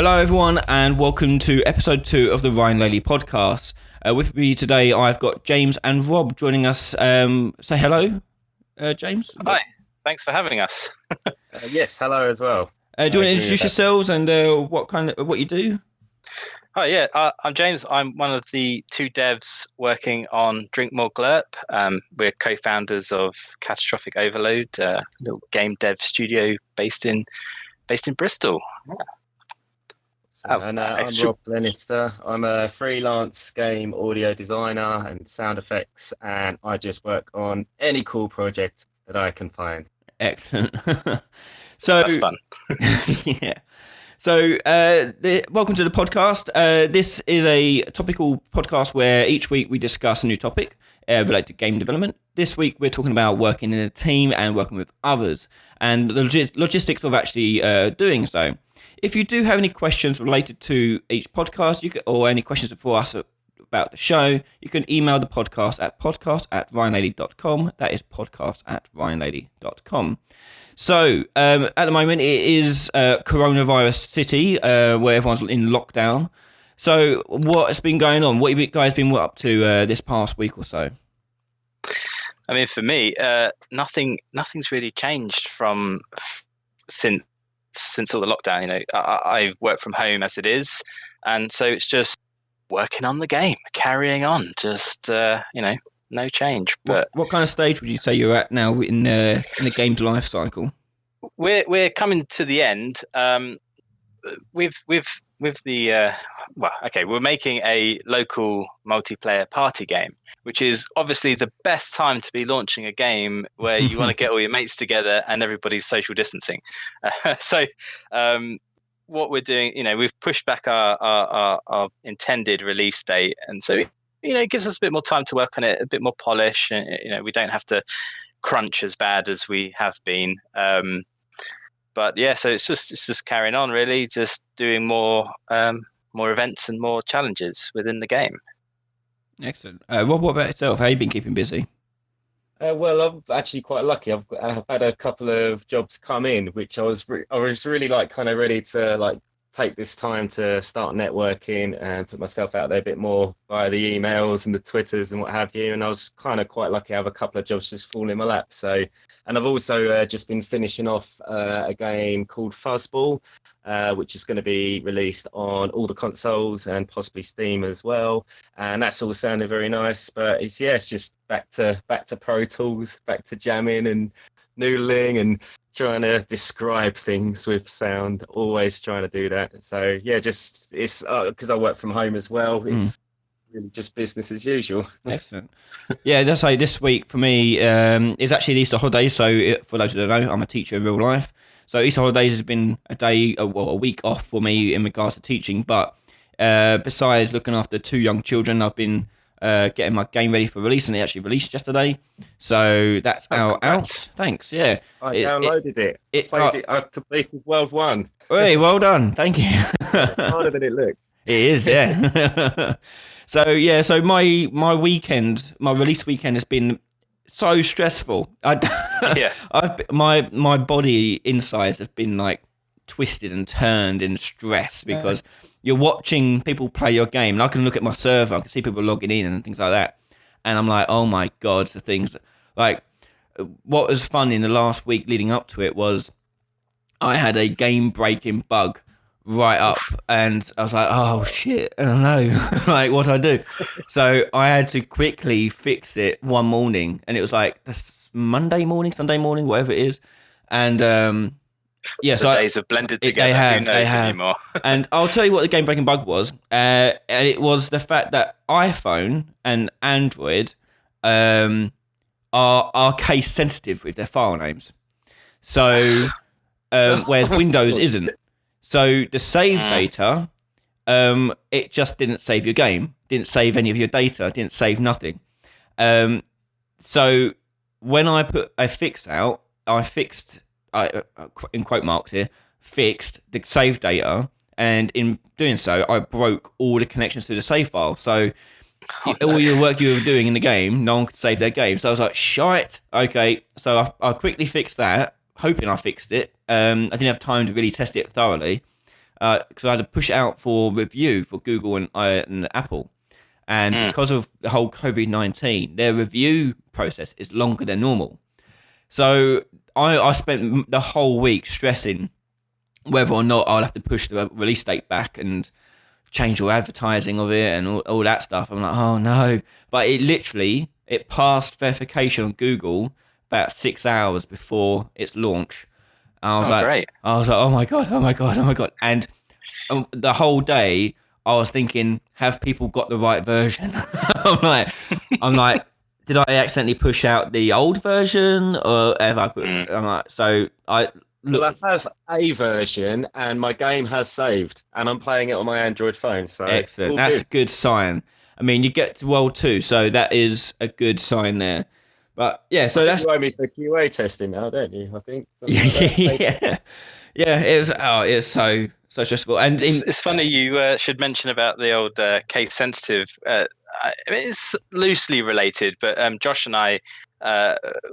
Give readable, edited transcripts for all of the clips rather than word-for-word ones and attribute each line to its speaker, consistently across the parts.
Speaker 1: Hello everyone and welcome to episode 2 of the Ryan Laley Podcast. With me today I've got James and Rob joining us. Say hello, James.
Speaker 2: Hi, thanks for having us.
Speaker 3: Yes, hello as well.
Speaker 1: Do you want to introduce yourselves and what you do?
Speaker 2: Hi, yeah, I'm James. I'm one of the two devs working on Drink More Glurp. We're co-founders of Catstrophic Overload, a little game dev studio based in Bristol. Yeah.
Speaker 3: I'm Rob Lenister. I'm a freelance game audio designer and sound effects, and I just work on any cool project that I can find.
Speaker 1: Excellent. So
Speaker 2: that's fun.
Speaker 1: Yeah. So, welcome to the podcast. This is a topical podcast where each week we discuss a new topic related to game development. This week we're talking about working in a team and working with others and the logistics of actually doing so. If you do have any questions related to each podcast, or any questions for us about the show, you can email the podcast at podcast@ryanlaley.com. That is podcast@ryanlaley.com. So, at the moment, it is coronavirus city, where everyone's in lockdown. So, what has been going on? What have you guys been up to this past week or so?
Speaker 2: I mean, for me, nothing's really changed from since all the lockdown. You know, I work from home as it is, and so it's just working on the game, carrying on, just no change. But
Speaker 1: what kind of stage would you say you're at now in the game's life cycle?
Speaker 2: We're coming to the end. With the we're making a local multiplayer party game, which is obviously the best time to be launching a game where you want to get all your mates together and everybody's social distancing. So what we're doing, we've pushed back our intended release date, and so it gives us a bit more time to work on it, a bit more polish, and we don't have to crunch as bad as we have been. But yeah, so it's just carrying on, really, just doing more events and more challenges within the game.
Speaker 1: Excellent. Rob, what about yourself? How have you been keeping busy?
Speaker 3: Well, I'm actually quite lucky. I've had a couple of jobs come in, which I was really kind of ready to take this time to start networking and put myself out there a bit more via the emails and the Twitters and what have you. And I was kind of quite lucky to have a couple of jobs just fall in my lap. So, and I've also just been finishing off a game called Fuzzball, which is going to be released on all the consoles and possibly Steam as well. And that's all sounding very nice. But it's just back to Pro Tools, back to jamming and noodling and trying to describe things with sound, always trying to do that. So yeah, just it's because I work from home as well. It's really just business as usual. Excellent.
Speaker 1: Yeah, that's like this week for me is actually the Easter holidays. So for those who don't know, I'm a teacher in real life. So Easter holidays has been a week off for me in regards to teaching. But besides looking after 2 young children, I've been getting my game ready for release, and it actually released yesterday. So that's out. Thanks. Yeah,
Speaker 3: I downloaded it. Played it. I completed World 1.
Speaker 1: Hey, well done. Thank you.
Speaker 3: It's harder than it looks.
Speaker 1: It is, yeah. So my weekend, my release weekend has been so stressful. My body insides have been twisted and turned in stress because you're watching people play your game, and I can look at my server, I can see people logging in and things like that, and I'm like, oh my god, the things what was fun in the last week leading up to it was I had a game breaking bug right up, and I was like, oh shit, I don't know, what do I do? So I had to quickly fix it one morning, and it was this Monday morning, Sunday morning, whatever it is, and
Speaker 2: the days have blended together. Who knows anymore?
Speaker 1: And I'll tell you what the game breaking bug was, and it was the fact that iPhone and Android are case sensitive with their file names, so whereas Windows isn't. So the save data, it just didn't save your game, didn't save any of your data, didn't save nothing. So when I put a fix out, I fixed. In quote marks here, fixed the save data, and in doing so, I broke all the connections to the save file. So all your work you were doing in the game, no one could save their game. So I was like, shite. Okay, so I quickly fixed that, hoping I fixed it. I didn't have time to really test it thoroughly. because I had to push it out for review for Google and Apple. And because of the whole COVID-19, their review process is longer than normal. So I spent the whole week stressing whether or not I'll have to push the release date back and change all advertising of it and all that stuff. I'm like, oh no. But it passed verification on Google about 6 hours before its launch. And I was
Speaker 2: great.
Speaker 1: oh my God. And the whole day I was thinking, have people got the right version? I'm like, did I accidentally push out the old version, or have I put? I'm like, so I look.
Speaker 3: Well, I have a version, and my game has saved, and I'm playing it on my Android phone. So
Speaker 1: Excellent. That's a good sign. I mean, you get to World 2, so that is a good sign there. But yeah, so that's.
Speaker 3: You owe me for QA testing now, don't you? I think.
Speaker 1: Yeah. It was so stressful. And
Speaker 2: it's funny you should mention about the old case sensitive. I mean, it's loosely related, but Josh and I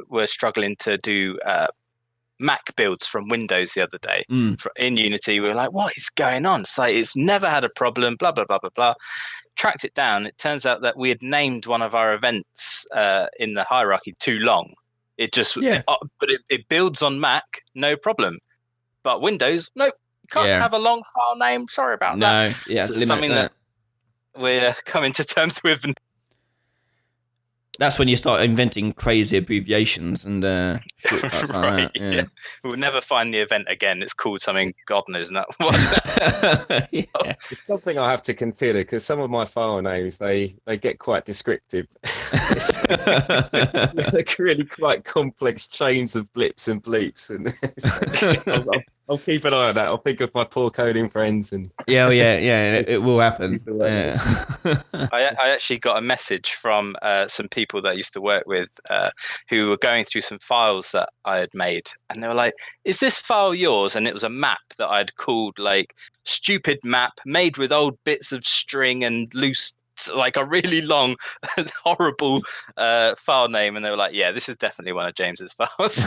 Speaker 2: were struggling to do Mac builds from Windows the other day in Unity. We were like, what is going on? It's like, it's never had a problem, blah, blah, blah, blah, blah. Tracked it down. It turns out that we had named one of our events in the hierarchy too long. It just, but it builds on Mac, no problem. But Windows, nope. Can't have a long file name. Sorry about that.
Speaker 1: No, yeah,
Speaker 2: so something that we're coming to terms with.
Speaker 1: That's when you start inventing crazy abbreviations and shit like that. Yeah.
Speaker 2: We'll never find the event again. It's called something God knows not what.
Speaker 1: Yeah.
Speaker 3: It's something I have to consider because some of my file names they get quite descriptive. They're really quite complex chains of blips and bleeps, and I'll keep an eye on that. I'll think of my poor coding friends and
Speaker 1: it will happen. Yeah.
Speaker 2: I actually got a message from some people that I used to work with who were going through some files that I had made, and they were like, "Is this file yours?" And it was a map that I'd called like "stupid map" made with old bits of string and loose, like a really long, horrible file name. And they were like, "Yeah, this is definitely one of James's files."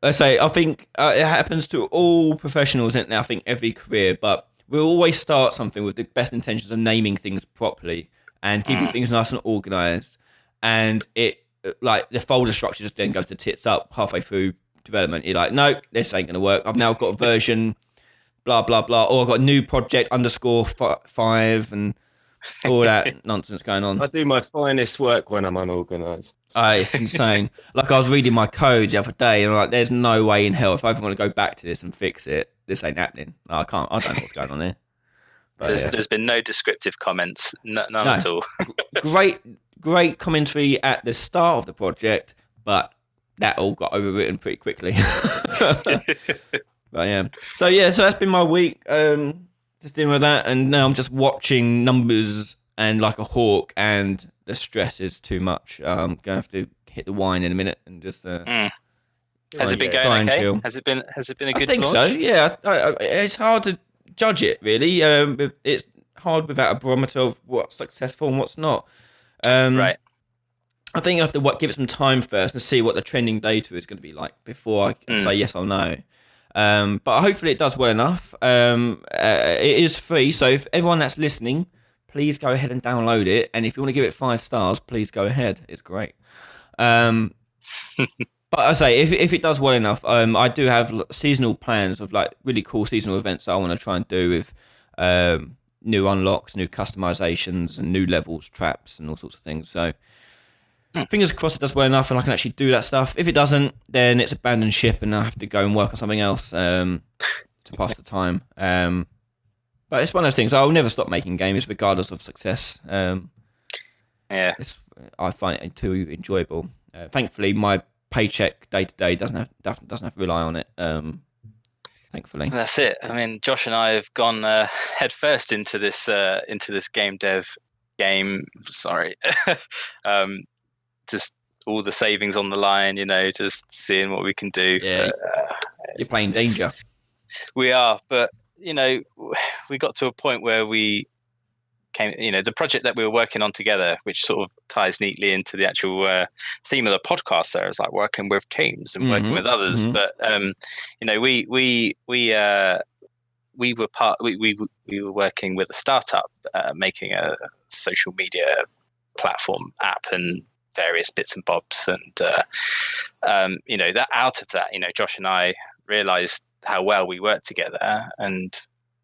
Speaker 1: I think it happens to all professionals in I think every career, but we'll always start something with the best intentions of naming things properly and keeping things nice and organized. And it, like, the folder structure just then goes to tits up halfway through development. You're like, no, this ain't going to work. I've now got a version, blah, blah, blah. Or I've got a new project _5 and all that nonsense going on.
Speaker 3: I do my finest work when I'm unorganized.
Speaker 1: It's insane. Like, I was reading my code the other day and I'm like, there's no way in hell if I ever want to go back to this and fix it, this ain't happening. No, I don't know what's going on here. But,
Speaker 2: there's been no descriptive comments, none at all.
Speaker 1: Great commentary at the start of the project, but that all got overwritten pretty quickly. But yeah. So that's been my week. Just dealing with that, and now I'm just watching numbers and like a hawk, and the stress is too much. I'm gonna have to hit the wine in a minute and just.
Speaker 2: Has it been going okay? Has it been a good?
Speaker 1: I think
Speaker 2: launch?
Speaker 1: so. Yeah, it's hard to judge it really. It's hard without a barometer of what's successful and what's not.
Speaker 2: Right.
Speaker 1: I think I have to give it some time first and see what the trending data is going to be like before I can say yes or no. But hopefully it does well enough. It is free, so if everyone that's listening, please go ahead and download it. And if you want to give it 5 stars, please go ahead. It's great. But I say, if it does well enough, I do have seasonal plans of like really cool seasonal events that I want to try and do with new unlocks, new customizations, and new levels, traps, and all sorts of things. So fingers crossed it does well enough and I can actually do that stuff. If it doesn't, then it's abandoned ship and I have to go and work on something else to pass the time. But it's one of those things. I'll never stop making games regardless of success. I find it too enjoyable. Thankfully, my paycheck day to day doesn't have to rely on it. Thankfully,
Speaker 2: that's it. I mean, Josh and I have gone head first into this game dev game. Sorry, just all the savings on the line. Just seeing what we can do.
Speaker 1: Yeah, you're playing danger.
Speaker 2: We are, but we got to a point where we came. The project that we were working on together, which sort of ties neatly into the actual theme of the podcast. There is like working with teams and working with others. But we we were working with a startup making a social media platform app and various bits and bobs, and that out of that, Josh and I realized how well we worked together, and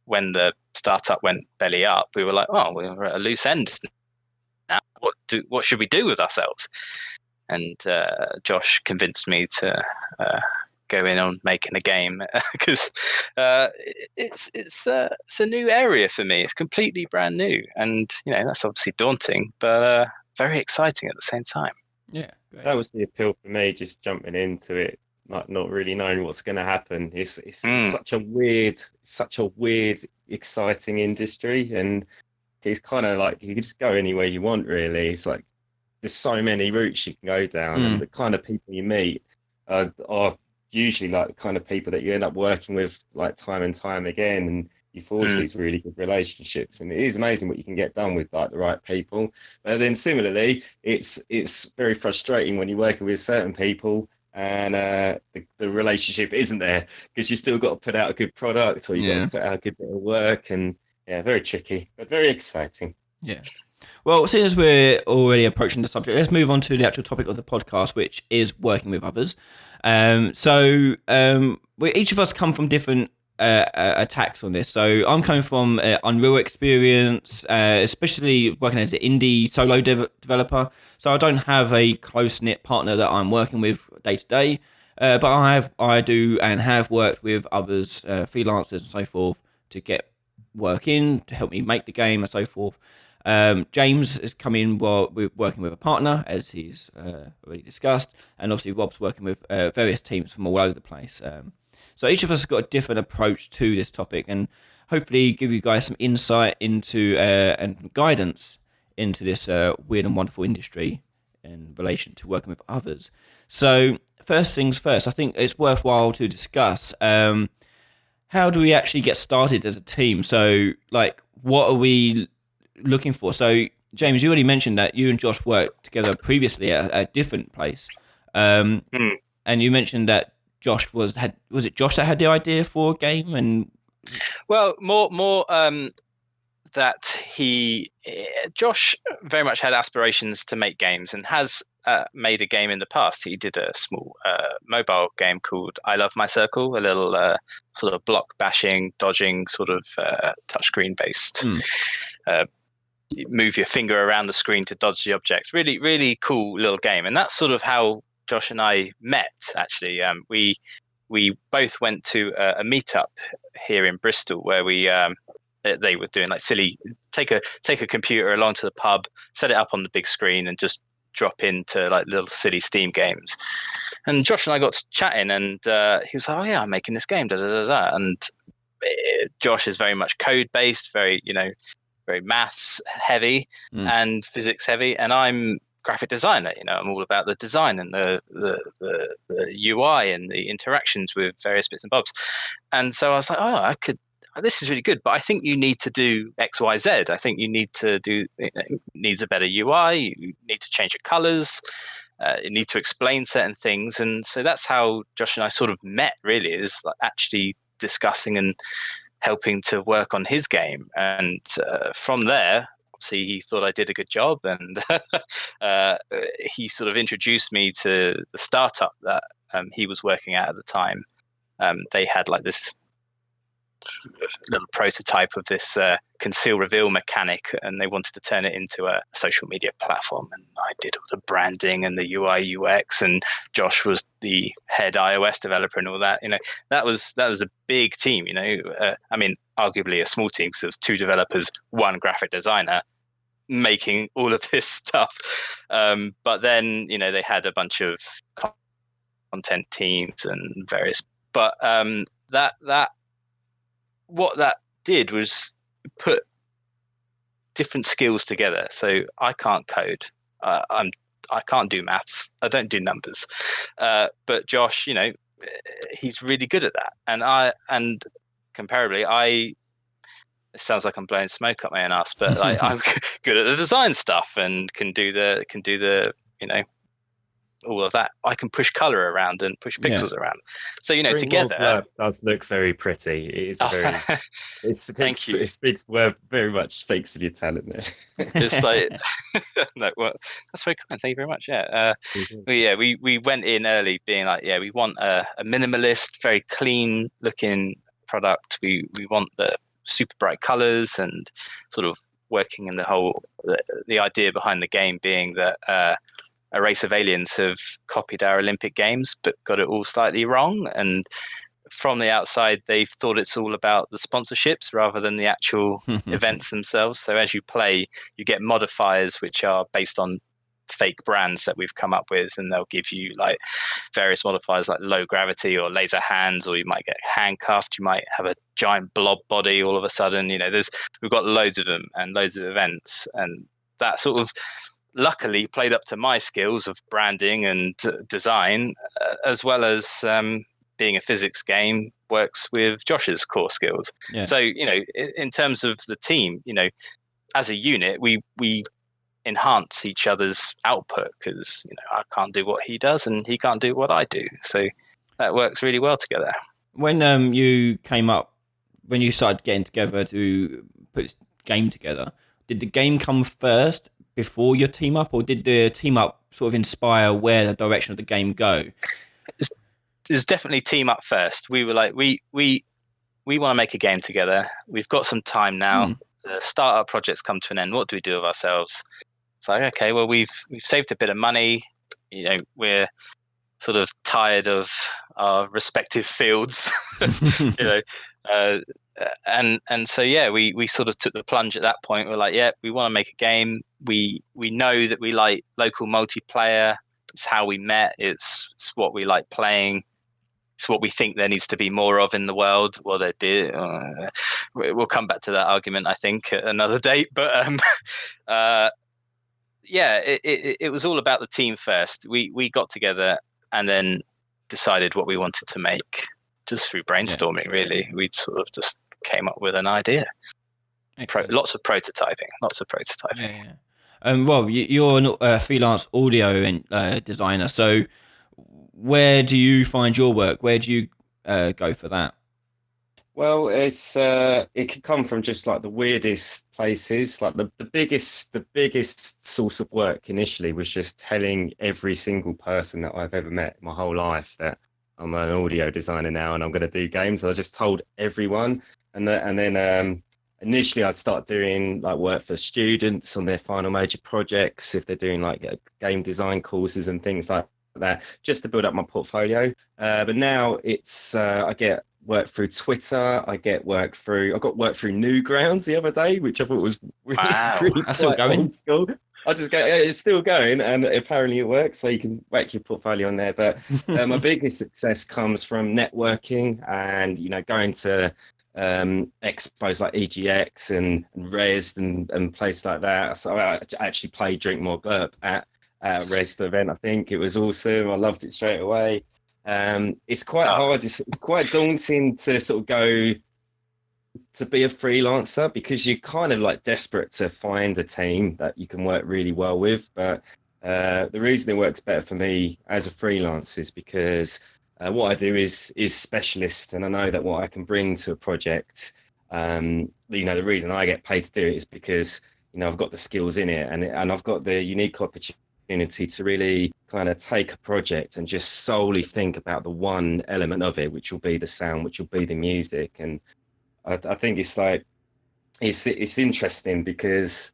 Speaker 2: when the startup went belly up, we were like, oh, we're at a loose end now. What should we do with ourselves? And Josh convinced me to go in on making a game because it's a new area for me. It's completely brand new, and that's obviously daunting, but very exciting at the same time.
Speaker 1: Yeah, great.
Speaker 3: That was the appeal for me, just jumping into it, like not really knowing what's going to happen. It's such a weird, exciting industry, and it's kind of like you can just go anywhere you want. Really, it's like there's so many routes you can go down, and the kind of people you meet are usually like the kind of people that you end up working with like time and time again, and you forge these really good relationships, and it is amazing what you can get done with like the right people. But then similarly, it's very frustrating when you're working with certain people and the relationship isn't there, because you still got to put out a good product, or you got to put out a good bit of work, and very tricky, but very exciting.
Speaker 1: Yeah. Well, since as we're already approaching the subject, let's move on to the actual topic of the podcast, which is working with others. Each of us come from different attacks on this. So I'm coming from Unreal experience, especially working as an indie solo developer. So I don't have a close-knit partner that I'm working with day to day, but I do and have worked with others, freelancers and so forth, to get work in, to help me make the game and so forth. James has come in while we're working with a partner, as he's already discussed, and obviously Rob's working with various teams from all over the place. So each of us has got a different approach to this topic, and hopefully give you guys some insight into and guidance into this weird and wonderful industry in relation to working with others. So first things first, I think it's worthwhile to discuss how do we actually get started as a team. So like, what are we looking for? So James, you already mentioned that you and Josh worked together previously at a different place, and you mentioned that Josh was it Josh that had the idea for a game? And
Speaker 2: well, more that Josh very much had aspirations to make games and has made a game in the past. He did a small mobile game called I Love My Circle, a little sort of block bashing, dodging sort of touchscreen based. Move your finger around the screen to dodge the objects. Really, really cool little game. And that's sort of how Josh and I met, actually. We both went to a meetup here in Bristol where they were doing like silly, take a computer along to the pub, set it up on the big screen, and just drop into like little silly Steam games. And Josh and I got chatting, and he was like, "Oh yeah, I'm making this game." And Josh is very much code based, very maths heavy and physics heavy, and I'm graphic designer. I'm all about the design and the UI and the interactions with various bits and bobs. And so I was like, this is really good, but I think you need to do X, Y, Z. I think you need to do, it needs a better UI. You need to change your colors. You need to explain certain things. And so that's how Josh and I sort of met, really, is like actually discussing and helping to work on his game. And from there, obviously, he thought I did a good job, and he sort of introduced me to the startup that he was working at the time. They had like this little prototype of this conceal reveal mechanic, and they wanted to turn it into a social media platform. And I did all the branding and the UI UX, and Josh was the head iOS developer and all that. That was a big team. I mean, arguably a small team, because there was 2 developers, 1 graphic designer, making all of this stuff. But then they had a bunch of content teams and various. But what that did was put different skills together. So I can't code. I can't do maths. I don't do numbers. But Josh, he's really good at that. And comparably, it sounds like I'm blowing smoke up my own ass, but I'm good at the design stuff and can do the all of that, I can push color around and push pixels around. So, you know,
Speaker 3: Green
Speaker 2: together.
Speaker 3: Blurb does look very pretty. It is a very.
Speaker 2: Thank you.
Speaker 3: It speaks very much speaks of your talent there.
Speaker 2: It's like, no, well, that's very kind. Thank you very much. Yeah. We went in early being like, we want a minimalist, very clean looking product. We want the super bright colors and sort of working in the idea behind the game being that a race of aliens have copied our Olympic Games but got it all slightly wrong, and from the outside they've thought it's all about the sponsorships rather than the actual events themselves. So as you play, you get modifiers which are based on fake brands that we've come up with, and they'll give you like various modifiers like low gravity or laser hands, or you might get handcuffed, you might have a giant blob body all of a sudden. You know, we've got loads of them and loads of events, and that sort of luckily played up to my skills of branding and design, as well as being a physics game works with Josh's core skills. So, you know, in terms of the team, you know, as a unit, we enhance each other's output, because, you know, I can't do what he does and he can't do what I do. So that works really well together.
Speaker 1: When you started getting together to put this game together, did the game come first before your team up, or did the team up sort of inspire where the direction of the game go?
Speaker 2: There's definitely team up first. We were like, we want to make a game together. We've got some time now. The startup project's come to an end. What do we do with ourselves? It's like, okay, well, we've saved a bit of money. You know, we're sort of tired of our respective fields. You know, and so we sort of took the plunge at that point. We're like, we want to make a game. We know that we like local multiplayer. It's how we met. It's what we like playing. It's what we think there needs to be more of in the world. Well, there did. We'll come back to that argument, I think, at another date. But it was all about the team first. We got together and then decided what we wanted to make just through brainstorming. Really, we sort of just came up with an idea. Lots of prototyping.
Speaker 1: Yeah. Rob, you're a freelance audio designer, so where do you find your work? Where do you go for that?
Speaker 3: Well, it could come from just like the weirdest places. Like the biggest source of work initially was just telling every single person that I've ever met my whole life that I'm an audio designer now and I'm going to do games. I just told everyone, and then initially I'd start doing like work for students on their final major projects if they're doing like game design courses and things like that, just to build up my portfolio. But now it's I get work through Twitter. I got work through Newgrounds the other day, which I thought was really
Speaker 1: that's still going.
Speaker 3: Old school. I just go, it's still going, and apparently it works. So you can whack your portfolio on there. But my biggest success comes from networking and, you know, going to expos like EGX and Res and places like that. So I actually played Drink More Glurp at Res event. I think it was awesome. I loved it straight away. It's quite hard. It's quite daunting to sort of go to be a freelancer because you're kind of like desperate to find a team that you can work really well with. But the reason it works better for me as a freelance is because what I do is specialist, and I know that what I can bring to a project, you know, the reason I get paid to do it is because, you know, I've got the skills in it, and I've got the unique opportunity to really kind of take a project and just solely think about the one element of it, which will be the sound, which will be the music. And I think it's like it's interesting because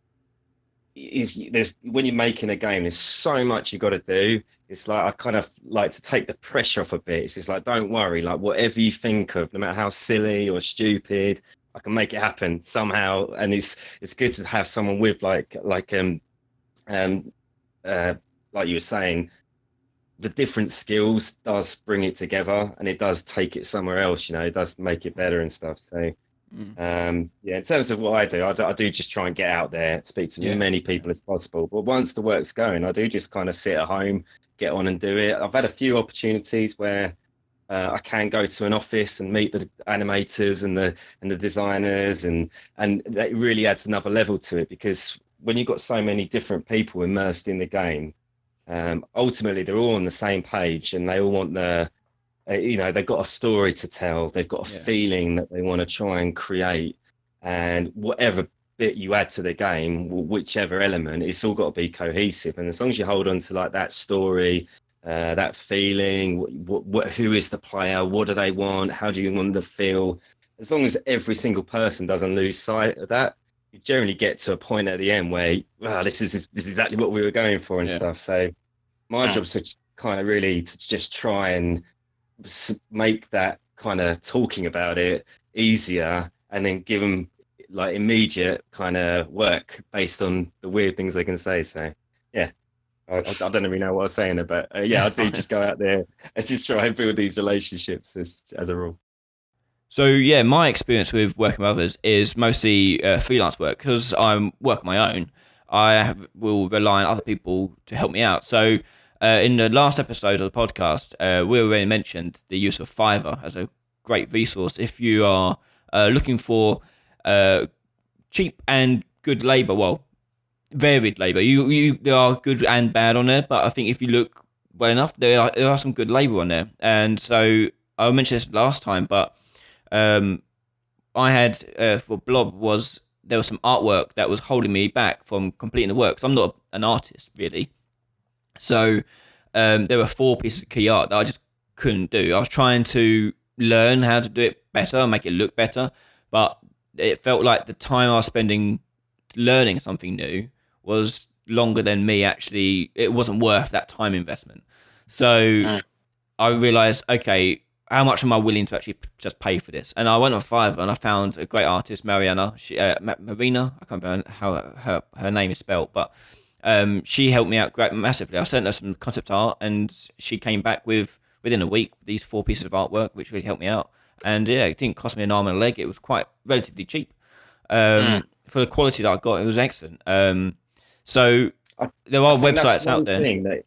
Speaker 3: when you're making a game, there's so much you got to do. It's like I kind of like to take the pressure off a bit. It's just like, don't worry, like whatever you think of, no matter how silly or stupid, I can make it happen somehow. And it's good to have someone with like you were saying, the different skills does bring it together, and it does take it somewhere else. You know, it does make it better and stuff. So. In terms of what I do just try and get out there, speak to as many people as possible. But once the work's going, I do just kind of sit at home, get on and do it. I've had a few opportunities where I can go to an office and meet the animators and the designers, and that really adds another level to it, because when you've got so many different people immersed in the game, ultimately they're all on the same page, and they all want they've got a story to tell, they've got a feeling that they want to try and create, and whatever bit you add to the game, whichever element, it's all got to be cohesive. And as long as you hold on to like that story, that feeling, who is the player, what do they want, how do you want them to feel, as long as every single person doesn't lose sight of that, you generally get to a point at the end where, wow, this is exactly what we were going for and stuff. So my job's to kind of really to just try and make that kind of talking about it easier, and then give them like immediate kind of work based on the weird things they can say. So yeah, I don't really know what I was saying, but I do just go out there and just try and build these relationships as a rule.
Speaker 1: So yeah, my experience with working with others is mostly freelance work. Because I work on my own, I will rely on other people to help me out. So in the last episode of the podcast, we already mentioned the use of Fiverr as a great resource if you are looking for cheap and good labour. Well, varied labour. There are good and bad on there, but I think if you look well enough, there are some good labour on there. And so I mentioned this last time, but I had for Blob there was some artwork that was holding me back from completing the work. 'Cause I'm not an artist really, so there were 4 pieces of key art that I just couldn't do. I was trying to learn how to do it better, make it look better, but it felt like the time I was spending learning something new was longer than me actually. It wasn't worth that time investment. So I realized, okay, how much am I willing to actually just pay for this? And I went on Fiverr and I found a great artist, Marina. Marina, I can't remember how her name is spelled, but she helped me out massively. I sent her some concept art, and she came back within a week these 4 pieces of artwork, which really helped me out. And yeah, it didn't cost me an arm and a leg. It was quite relatively cheap for the quality that I got. It was excellent. So there are websites out there.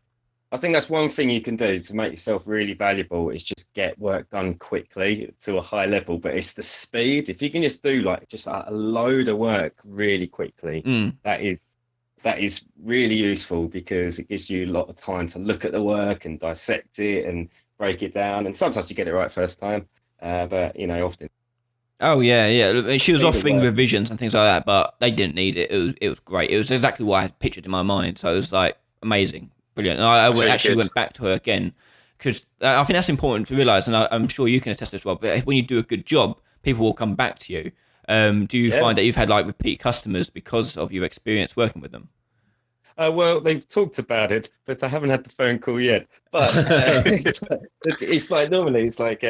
Speaker 3: I think that's one thing you can do to make yourself really valuable, is just get work done quickly to a high level. But it's the speed. If you can just do like just a load of work really quickly, that is really useful, because it gives you a lot of time to look at the work and dissect it and break it down. And sometimes you get it right first time, but often.
Speaker 1: Oh yeah. She was offering revisions and things like that, but they didn't need it. It was great. It was exactly what I had pictured in my mind. So it was like amazing, brilliant. And I actually went back to her again, because I think that's important to realize, and I'm sure you can attest as well. But when you do a good job, people will come back to you. Do you find that you've had like repeat customers because of your experience working with them?
Speaker 3: Well, they've talked about it, but I haven't had the phone call yet. But it's like normally it's like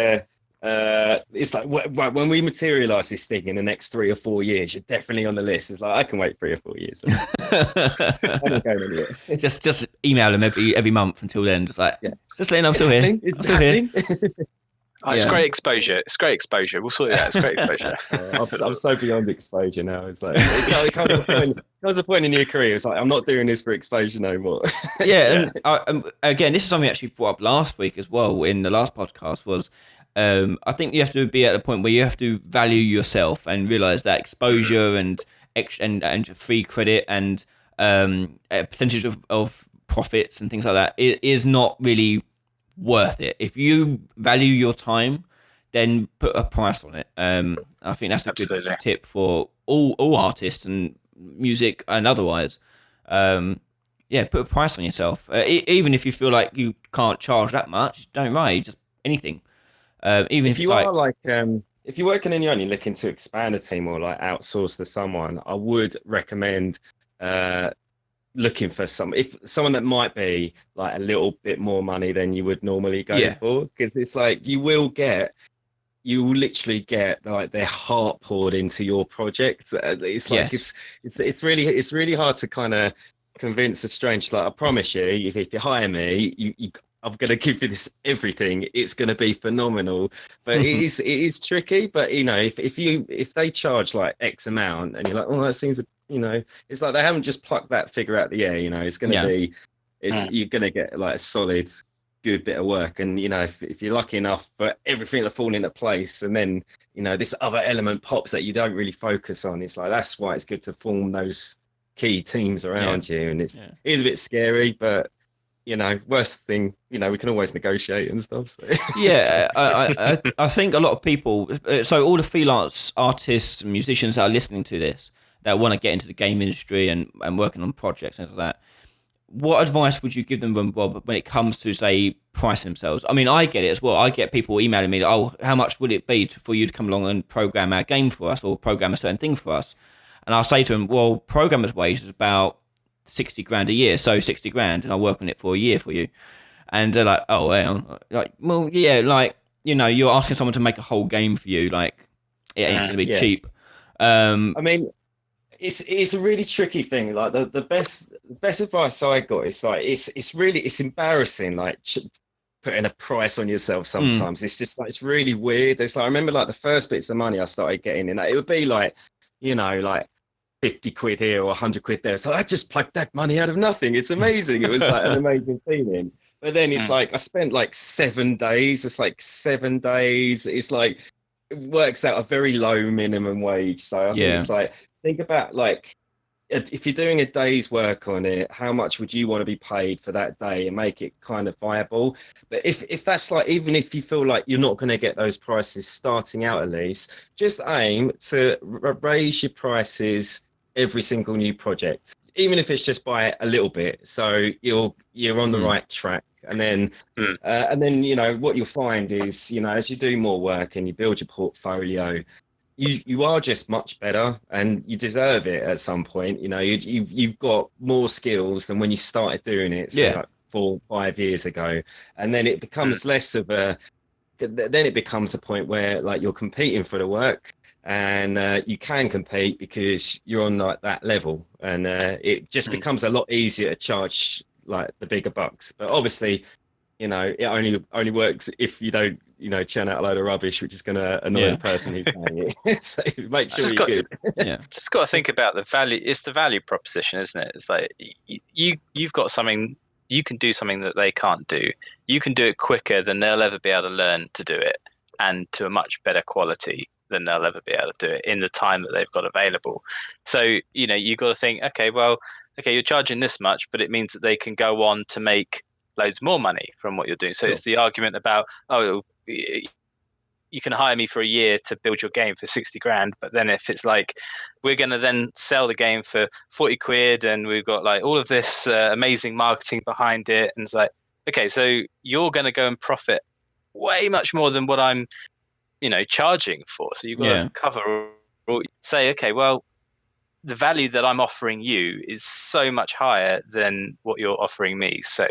Speaker 3: when we materialize this thing in the next 3 or 4 years, you're definitely on the list. It's like, I can wait 3 or 4 years. I'm not going anywhere.
Speaker 1: Just email them every month until then. Just like, just letting them, I'm still here. I'm still here.
Speaker 2: It's great exposure. It's great exposure. We'll sort it out. It's great exposure.
Speaker 3: I'm so beyond exposure now. It's like it comes a point in your career. It's like, I'm not doing this for exposure no more.
Speaker 1: And again, this is something I actually brought up last week as well in the last podcast. Was I think you have to be at a point where you have to value yourself and realize that exposure and free credit and a percentage of profits and things like that is not really worth it. If you value your time, then put a price on it. I think that's a good tip for all artists and music and otherwise. Put a price on yourself. Even if you feel like you can't charge that much, don't worry, just anything. Even if you are if you're working on your own, you're looking to expand a team or like outsource to someone, I would recommend looking for someone that might be like a little bit more money than you would normally go for, because it's like you will literally get like their heart poured into your project. It's like it's really hard to kind of convince a stranger. Like, I promise you, if you hire me, I'm going to give you this everything. It's going to be phenomenal. But it is tricky. But if they charge like X amount and you're like, oh, that seems, it's like they haven't just plucked that figure out the air. It's going to be, you're going to get like a solid, good bit of work. And if you're lucky enough for everything to fall into place, and then this other element pops that you don't really focus on, it's like that's why it's good to form those key teams around you. And it is a bit scary, but
Speaker 3: worst thing, we can always negotiate and stuff. So.
Speaker 1: Yeah, I think a lot of people, so all the freelance artists and musicians that are listening to this, that want to get into the game industry and working on projects and things like that, what advice would you give them, Rob, when it comes to, say, price themselves? I mean, I get it as well. I get people emailing me, oh, how much would it be for you to come along and program our game for us or program a certain thing for us? And I'll say to them, well, programmer's wage is about 60 grand a year, so 60 grand, and I'll work on it for a year for you. And they're like, oh, well, well, yeah, you're asking someone to make a whole game for you, like, it ain't going to be cheap.
Speaker 3: I mean, it's a really tricky thing. Like the best advice I got is like it's embarrassing, like putting a price on yourself sometimes. It's just like it's really weird. It's like I remember like the first bits of money I started getting in, it would be like, like 50 quid here or 100 quid there. So I just plugged that money out of nothing. It's amazing. It was like an amazing feeling. But then it's like I spent like 7 days. It's like 7 days. It's like it works out a very low minimum wage. So I think it's like, think about like if you're doing a day's work on it, how much would you want to be paid for that day and make it kind of viable? But if that's like, even if you feel like you're not going to get those prices starting out, at least just aim to raise your prices every single new project, even if it's just by a little bit. So you're on the right track. And then what you'll find is, as you do more work and you build your portfolio, you are just much better, and you deserve it at some point. You've got more skills than when you started doing it, like 4 or 5 years ago. And then it becomes less of then it becomes a point where like you're competing for the work, and you can compete because you're on like that level, and it just becomes a lot easier to charge like the bigger bucks. But obviously, it only works if you don't churn out a load of rubbish, which is going to annoy the person who's paying it. So make sure you're good.
Speaker 2: Just got to think about the value. It's the value proposition, isn't it? It's like you've got something, you can do something that they can't do. You can do it quicker than they'll ever be able to learn to do it, and to a much better quality than they'll ever be able to do it in the time that they've got available. So, you've got to think, okay, you're charging this much, but it means that they can go on to make loads more money from what you're doing. So it's the argument about, you can hire me for a year to build your game for 60 grand. But then if it's like, we're going to then sell the game for 40 quid and we've got like all of this amazing marketing behind it. And it's like, okay, so you're going to go and profit way much more than what I'm, charging for. So you've got to cover, say, okay, well, the value that I'm offering you is so much higher than what you're offering me. So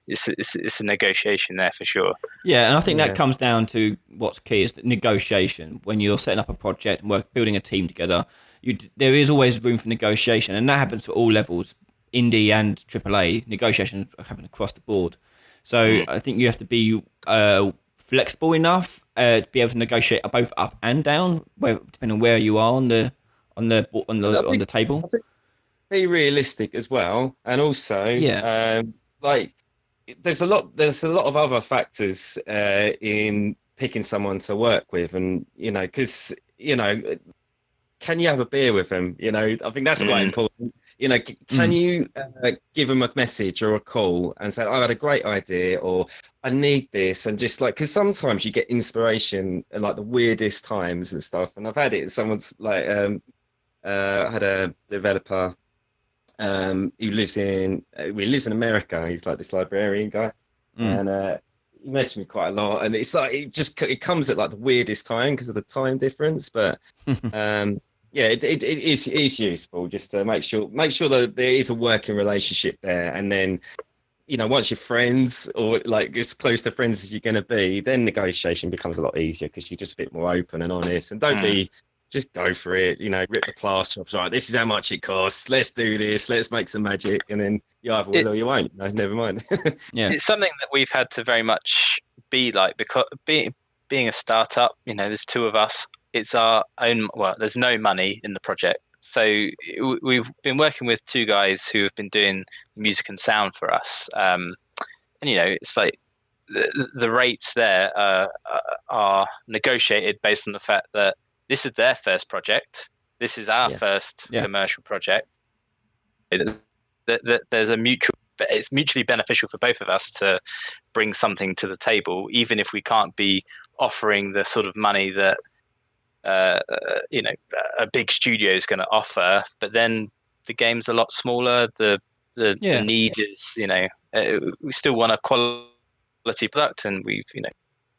Speaker 2: it's a negotiation there for sure.
Speaker 1: Yeah, and I think that comes down to what's key is negotiation. When you're setting up a project and building a team together, there is always room for negotiation, and that happens at all levels, indie and AAA. Negotiations happen across the board. So I think you have to be flexible enough to be able to negotiate both up and down, depending on where you are on the table.
Speaker 3: I think be realistic as well, and also like there's a lot of other factors in picking someone to work with, and because can you have a beer with them? I think that's quite important. Can you give them a message or a call and say, I had a great idea, or I need this, and just like, because sometimes you get inspiration at like the weirdest times and stuff. And I've had it. Someone's like, I had a developer who lives in America. He's like this librarian guy, and he messaged me quite a lot. And it's like it comes at like the weirdest time because of the time difference, but. It is useful just to make sure that there is a working relationship there, and then once you're friends, or like as close to friends as you're going to be, then negotiation becomes a lot easier because you're just a bit more open and honest, and don't be just go for it. Rip the plaster off. Right, this is how much it costs. Let's do this. Let's make some magic, and then you either will or you won't. No, never mind.
Speaker 2: It's something that we've had to very much be like, because being a startup, there's 2 of us. It's our own. Well, there's no money in the project, so we've been working with 2 guys who have been doing music and sound for us. And it's like the rates there are negotiated based on the fact that this is their first project. This is our first commercial project. There's a mutual it's mutually beneficial for both of us to bring something to the table, even if we can't be offering the sort of money that a big studio is going to offer. But then the game's a lot smaller. The need is, we still want a quality product, and we've,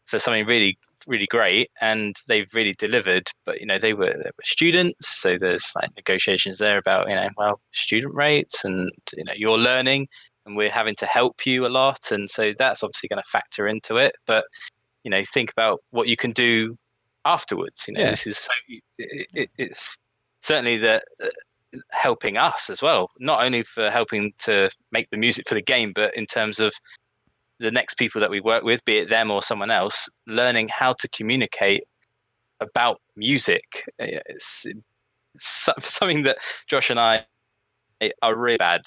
Speaker 2: for something really, really great, and they've really delivered. But they were students, so there's like negotiations there about student rates, and you're learning, and we're having to help you a lot, and so that's obviously going to factor into it. But think about what you can do afterwards. This is it's certainly helping us as well, not only for helping to make the music for the game, but in terms of the next people that we work with, be it them or someone else, learning how to communicate about music. It's something that Josh and I are really bad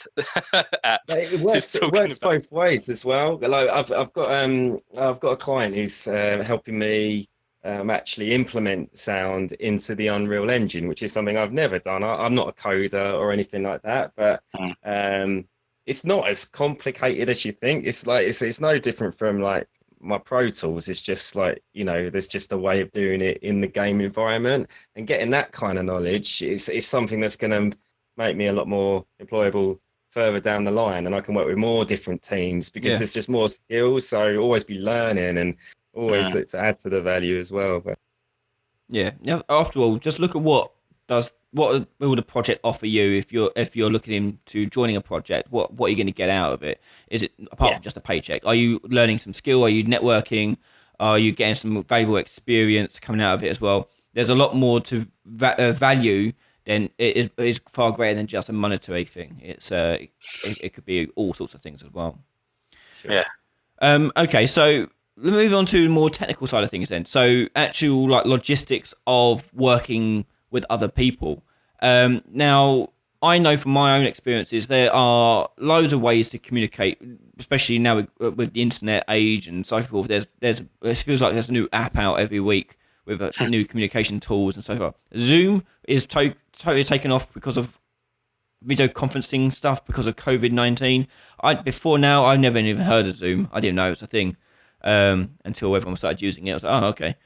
Speaker 2: at.
Speaker 3: It works both ways as well. Like I've got a client who's helping me actually implement sound into the Unreal Engine, which is something I've never done. I'm not a coder or anything like that, but it's not as complicated as you think. It's like it's no different from like my Pro Tools. It's just like there's just a way of doing it in the game environment, and getting that kind of knowledge is something that's going to make me a lot more employable further down the line, and I can work with more different teams because there's just more skills. So always be learning and always look to add to the value as well. But
Speaker 1: after all, just look at what will the project offer you if you're looking into joining a project. What are you going to get out of it? Is it apart from just a paycheck? Are you learning some skill? Are you networking? Are you getting some valuable experience coming out of it as well? There's a lot more to value. Then it is far greater than just a monetary thing. It's it could be all sorts of things as well.
Speaker 2: Sure. Yeah.
Speaker 1: Okay, so let's move on to the more technical side of things then. So actual like logistics of working with other people. Now I know from my own experiences there are loads of ways to communicate, especially now with the internet age and so forth. It feels like there's a new app out every week with new communication tools and so forth. Zoom is totally taken off because of video conferencing stuff because of COVID-19. Before now, I've never even heard of Zoom. I didn't know it was a thing until everyone started using it. I was like, oh, okay.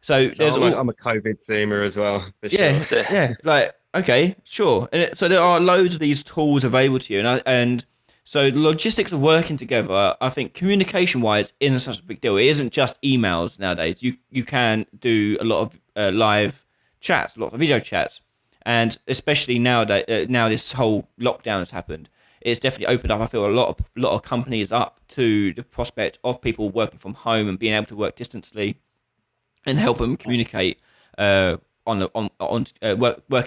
Speaker 1: So
Speaker 3: I'm a COVID Zoomer as well. For sure.
Speaker 1: Yeah. Like, okay, sure. So there are loads of these tools available to you, and so the logistics of working together, I think communication-wise, isn't such a big deal. It isn't just emails nowadays. You can do a lot of live chats, a lot of video chats, and especially now this whole lockdown has happened, it's definitely opened up. I feel a lot of companies up to the prospect of people working from home and being able to work distantly and help them communicate working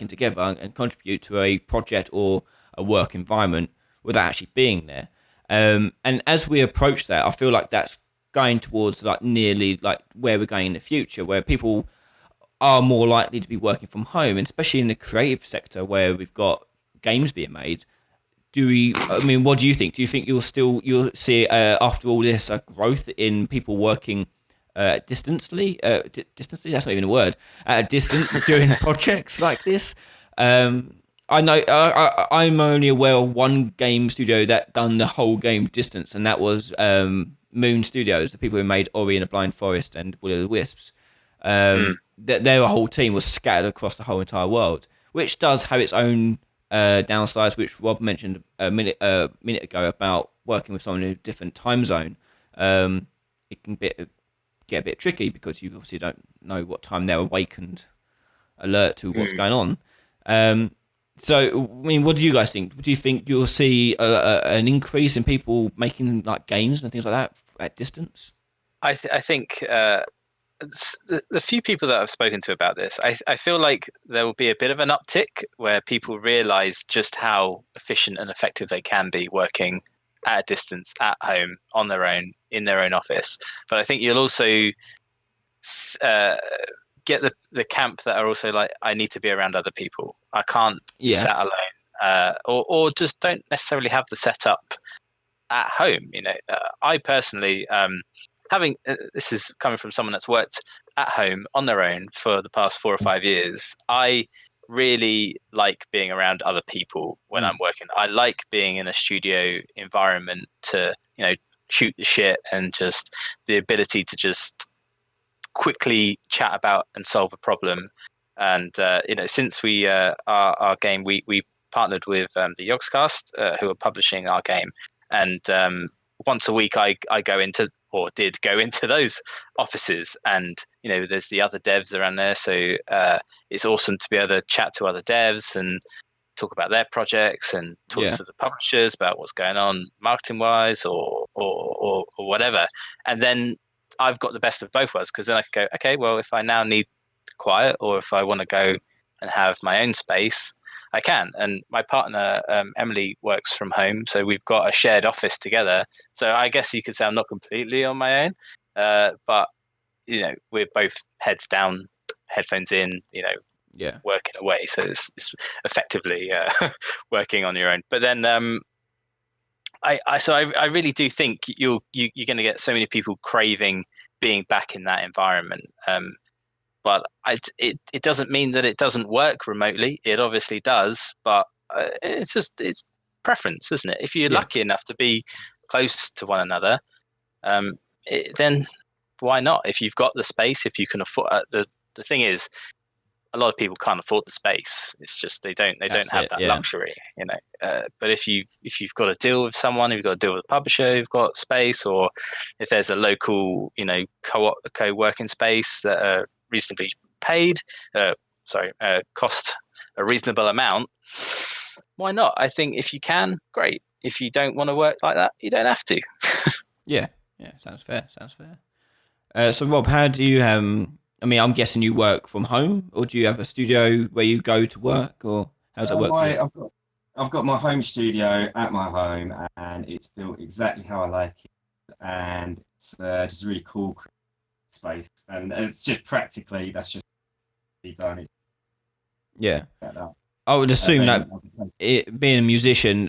Speaker 1: together and contribute to a project or a work environment without actually being there. And as we approach that, I feel like that's going towards like nearly like where we're going in the future, where people are more likely to be working from home, and especially in the creative sector where we've got games being made. What do you think? Do you think you'll see after all this a growth in people working distantly? Distantly, that's not even a word. At a distance during projects like this. I know I'm only aware of one game studio that done the whole game distance, and that was Moon Studios, the people who made Ori and the Blind Forest and Will of the Wisps. Their whole team was scattered across the whole entire world, which does have its own downsides, which Rob mentioned a minute ago about working with someone in a different time zone. It can get a bit tricky because you obviously don't know what time they're awake and alert to what's going on. So, what do you guys think? Do you think you'll see an increase in people making like games and things like that at distance?
Speaker 2: I think the few people that I've spoken to about this, I feel like there will be a bit of an uptick where people realize just how efficient and effective they can be working at a distance, at home, on their own, in their own office. But I think you'll also get the camp that are also like, I need to be around other people. I can't be sat alone, or just don't necessarily have the setup at home. I personally, this is coming from someone that's worked at home on their own for the past 4 or 5 years. I really like being around other people when I'm working. I like being in a studio environment to, shoot the shit, and just the ability to just quickly chat about and solve a problem. And since we our game, we partnered with the Yogscast, who are publishing our game, and once a week I go into, or did go into, those offices, and there's the other devs around there, so it's awesome to be able to chat to other devs and talk about their projects and talk to the publishers about what's going on marketing wise or whatever. And then I've got the best of both worlds, because then I can go, okay, well, if I now need quiet, or if I want to go and have my own space, I can. And my partner, Emily, works from home, so we've got a shared office together. So I guess you could say I'm not completely on my own, but we're both heads down, headphones in, working away. So it's effectively working on your own. But then I really do think you're going to get so many people craving being back in that environment. But it doesn't mean that it doesn't work remotely. It obviously does, but it's preference, isn't it? If you're lucky enough to be close to one another, then why not? If you've got the space, if you can afford, the thing is, a lot of people can't afford the space. It's just they don't have that luxury, But if you've got to deal with someone, if you've got to deal with a publisher, you've got space, or if there's a local, co-working space that are reasonably paid, cost a reasonable amount, why not? I think if you can, great. If you don't want to work like that, you don't have to.
Speaker 1: Yeah, sounds fair. So Rob, how do you I'm guessing you work from home, or do you have a studio where you go to work, or how does that work for you?
Speaker 3: I've got my home studio at my home, and it's built exactly how I like it, and it's just a really cool space, and it's just practically that's just done.
Speaker 1: Yeah, I would assume that being a musician,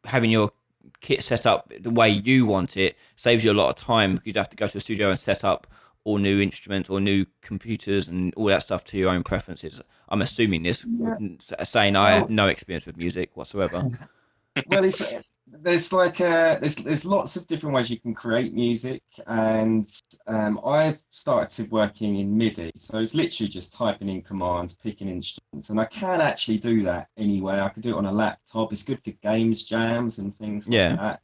Speaker 1: having your kit set up the way you want it saves you a lot of time. You'd have to go to the studio and set up all new instruments or new computers and all that stuff to your own preferences. I'm assuming this, saying I have no experience with music whatsoever.
Speaker 3: Well, there's lots of different ways you can create music, and I've started working in MIDI, so it's literally just typing in commands, picking instruments, and I can actually do that anyway. I can do it on a laptop. It's good for games jams and things like that.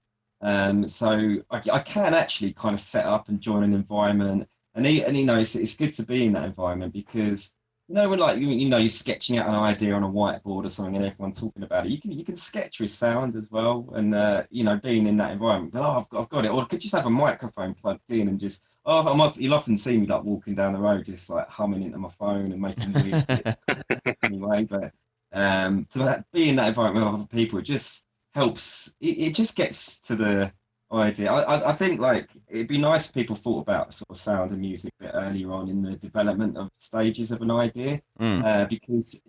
Speaker 3: So I can actually kind of set up and join an environment, and it's good to be in that environment, because when you're sketching out an idea on a whiteboard or something and everyone's talking about it, you can sketch with sound as well, and being in that environment. But I've got it. Or I could just have a microphone plugged in and just you'll often see me like walking down the road just like humming into my phone and making weird anyway. But to be in that environment with other people, it just helps. It just gets to the idea. I think like it'd be nice if people thought about sort of sound and music a bit earlier on in the development of stages of an idea, because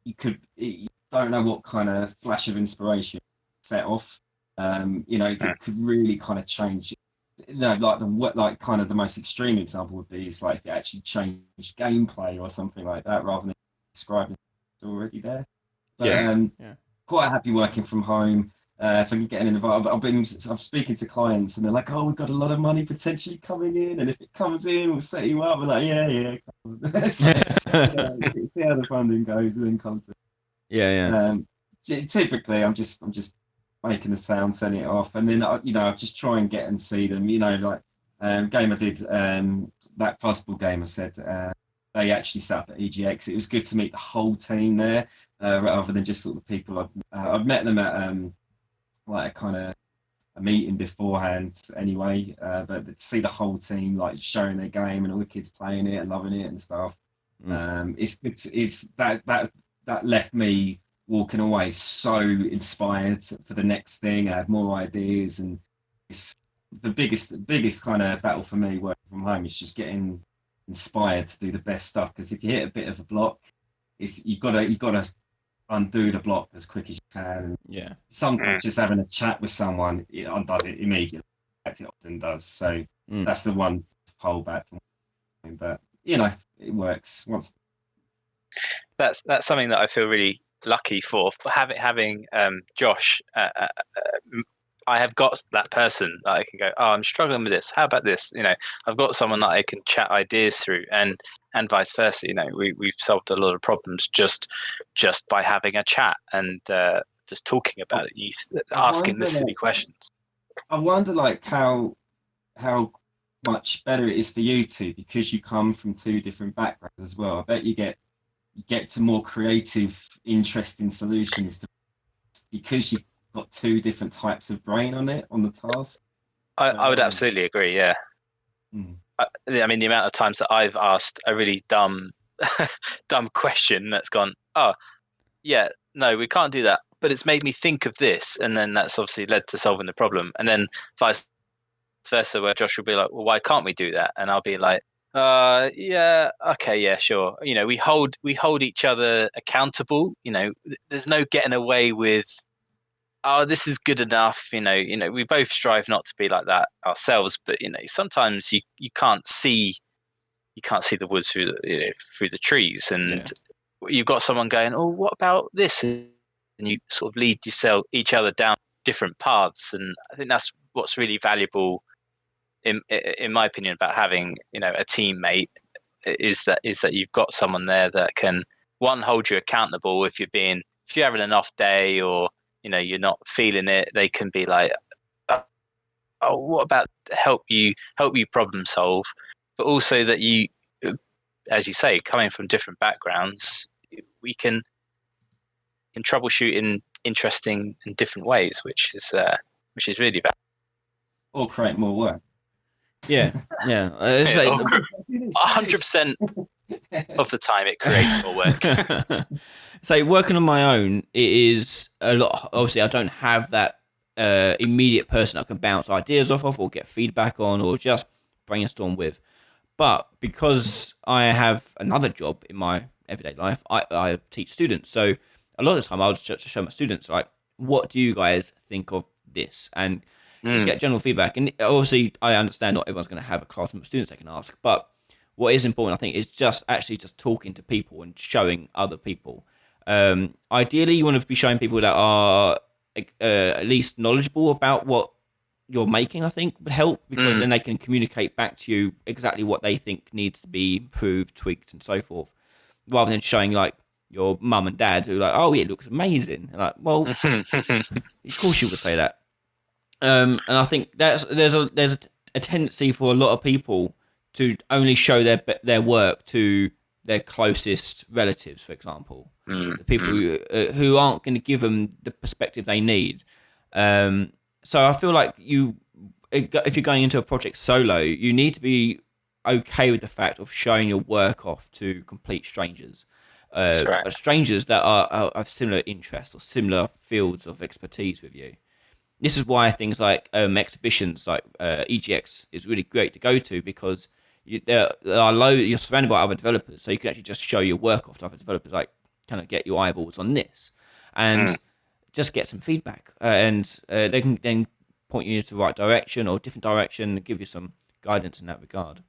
Speaker 3: you don't know what kind of flash of inspiration set off. It could really kind of change. Like kind of the most extreme example would be like if it actually changed gameplay or something like that, rather than describing it's already there. But quite happy working from home. If I'm getting involved, I'm speaking to clients, and they're like, "Oh, we've got a lot of money potentially coming in, and if it comes in, we'll set you up." We're like, "Yeah." See how the funding goes, and then comes to typically, I'm just making the sound, sending it off, and then I just try and get and see them. Game I did, that Fuzzball game I said, they actually set up at EGX. It was good to meet the whole team there, rather than just sort of the people I've met them at like a kind of a meeting beforehand anyway, but to see the whole team like showing their game and all the kids playing it and loving it and stuff, it's that left me walking away so inspired for the next thing. I have more ideas, and it's the biggest kind of battle for me working from home is just getting inspired to do the best stuff, because if you hit a bit of a block, you've got to undo the block as quick as you can. Sometimes just having a chat with someone, it undoes it immediately. It often does. So that's the one to hold back from. But it works.
Speaker 2: that's something that I feel really lucky for having Josh. I have got that person that I can go, oh, I'm struggling with this. How about this? I've got someone that I can chat ideas through, and vice versa. We've solved a lot of problems just by having a chat and just talking about it, asking the silly questions.
Speaker 4: I wonder, like, how much better it is for you two, because you come from two different backgrounds as well. I bet you get to more creative, interesting solutions because you've got two different types of brain on the task.
Speaker 2: I would absolutely agree. Yeah. I mean, the amount of times that I've asked a really dumb question that's gone, oh, yeah, no, we can't do that, but it's made me think of this, and then that's obviously led to solving the problem. And then vice versa, where Josh will be like, well, why can't we do that? And I'll be like, yeah, okay, yeah, sure. We hold each other accountable. There's no getting away with, oh, this is good enough. We both strive not to be like that ourselves, but sometimes you can't see the woods through the trees, and you've got someone going, oh, what about this? And you sort of lead each other down different paths, and I think that's what's really valuable, in my opinion, about having a teammate, is that you've got someone there that can, one, hold you accountable if you're having an off day, or you're not feeling it. They can be like, oh, what about help you problem solve, but also that you, as you say, coming from different backgrounds, we can troubleshoot in interesting and different ways, which is really valuable.
Speaker 4: Or create more work.
Speaker 1: Yeah. It's like
Speaker 2: 100% of the time it creates more work.
Speaker 1: So working on my own, it is a lot. Obviously, I don't have that immediate person I can bounce ideas off of, or get feedback on, or just brainstorm with. But because I have another job in my everyday life, I teach students. So a lot of the time I'll just show my students, like, what do you guys think of this? And just get general feedback. And obviously I understand not everyone's going to have a classroom of students they can ask, but what is important, I think, is just talking to people and showing other people. Ideally, you want to be showing people that are at least knowledgeable about what you're making, I think would help, because then they can communicate back to you exactly what they think needs to be improved, tweaked, and so forth, rather than showing like your mum and dad who are like, oh, it looks amazing. And like, well, of course you would say that. And I think there's a tendency for a lot of people to only show their work to their closest relatives, for example, the people who aren't going to give them the perspective they need. So I feel like if you're going into a project solo, you need to be okay with the fact of showing your work off to complete strangers,
Speaker 2: right.
Speaker 1: Strangers that are of similar interests or similar fields of expertise with you. This is why things like exhibitions like EGX is really great to go to, because you're surrounded by other developers, so you can actually just show your work off to other developers, like kind of get your eyeballs on this, and just get some feedback, and they can then point you into the right direction or different direction and give you some guidance in that regard.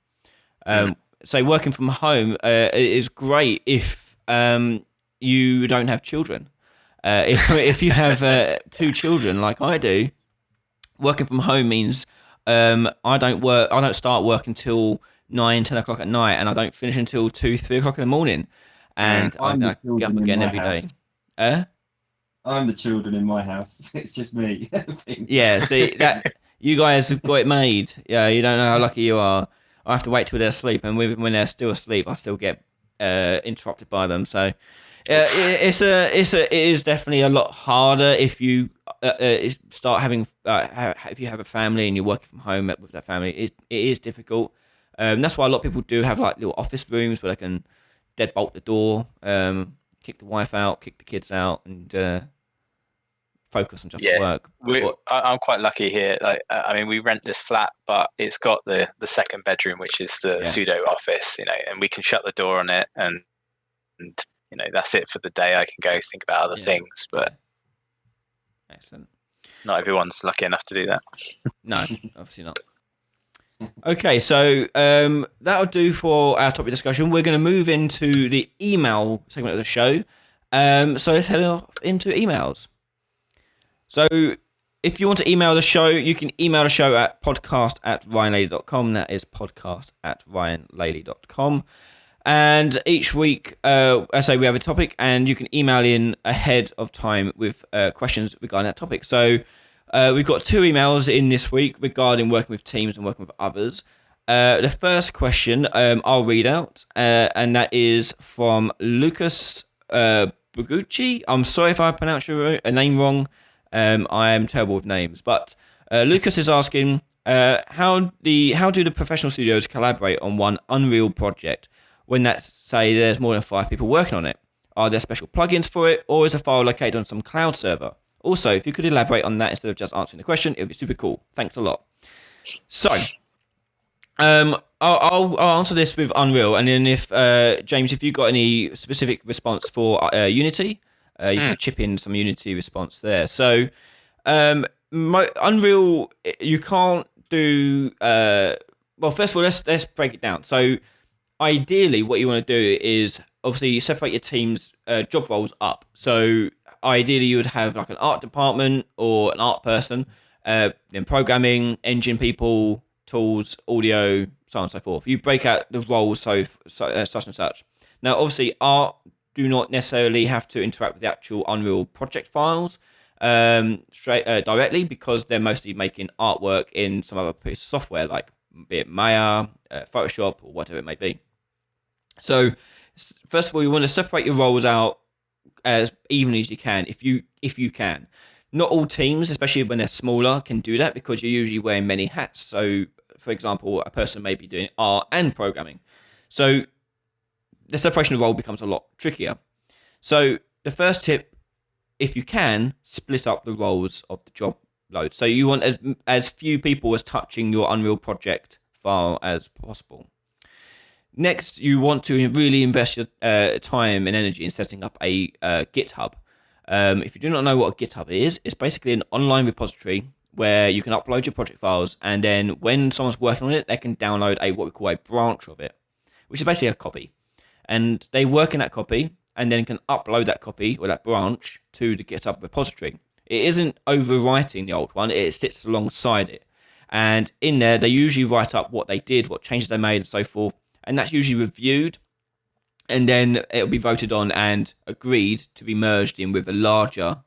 Speaker 1: So working from home is great if you don't have children. If you have 2 children like I do, working from home means I don't start work until 9-10 o'clock at night, and I don't finish until 2-3 o'clock in the morning, and I get up again every day.
Speaker 4: I'm the children in my house. It's just me.
Speaker 1: Yeah, see that you guys have got it made. Yeah, you don't know how lucky you are. I have to wait till they're asleep, and when they're still asleep, I still get interrupted by them. So it is definitely a lot harder if you start having if you have a family and you're working from home with that family. It is difficult. That's why a lot of people do have like little office rooms where they can deadbolt the door, kick the wife out, kick the kids out, and focus on just work.
Speaker 2: I'm quite lucky here. Like, I mean, we rent this flat, but it's got the second bedroom, which is the pseudo office, and we can shut the door on it, and that's it for the day. I can go think about other things, but
Speaker 1: excellent.
Speaker 2: Not everyone's lucky enough to do that.
Speaker 1: No, obviously not. Okay, so that'll do for our topic discussion. We're going to move into the email segment of the show. So let's head off into emails. So if you want to email the show, you can email the show at podcast@ryanlaley.com. That is podcast@ryanlaley.com. And each week, I say we have a topic, and you can email in ahead of time with questions regarding that topic. So we've got 2 emails in this week regarding working with teams and working with others. The first question I'll read out, and that is from Lucas Bugucci. I'm sorry if I pronounced your name wrong. I am terrible with names, but Lucas is asking, how do the professional studios collaborate on one Unreal project when there's more than 5 people working on it? Are there special plugins for it, or is the file located on some cloud server? Also, if you could elaborate on that instead of just answering the question, it would be super cool. Thanks a lot. So, I'll answer this with Unreal, and then if James, if you've got any specific response for Unity, you can chip in some Unity response there. So, Unreal, you can't do. Well, first of all, let's break it down. So, ideally, what you want to do is obviously separate your team's job roles up. So, ideally, you would have like an art department or an art person, then programming, engine people, tools, audio, so on and so forth. You break out the roles such and such. Now, obviously, art do not necessarily have to interact with the actual Unreal project files directly, because they're mostly making artwork in some other piece of software, like be it Maya, Photoshop, or whatever it may be. So, first of all, you want to separate your roles out as evenly as you can, if you can. Not all teams, especially when they're smaller, can do that, because you're usually wearing many hats. So, for example, a person may be doing art and programming. So, the separation of role becomes a lot trickier. So, the first tip, if you can, split up the roles of the job load. So, you want as few people as touching your Unreal project file as possible. Next, you want to really invest your time and energy in setting up a GitHub. If you do not know what a GitHub is, it's basically an online repository where you can upload your project files, and then when someone's working on it, they can download what we call a branch of it, which is basically a copy. And they work in that copy, and then can upload that copy or that branch to the GitHub repository. It isn't overwriting the old one, it sits alongside it. And in there, they usually write up what they did, what changes they made, and so forth. And that's usually reviewed, and then it'll be voted on and agreed to be merged in with a larger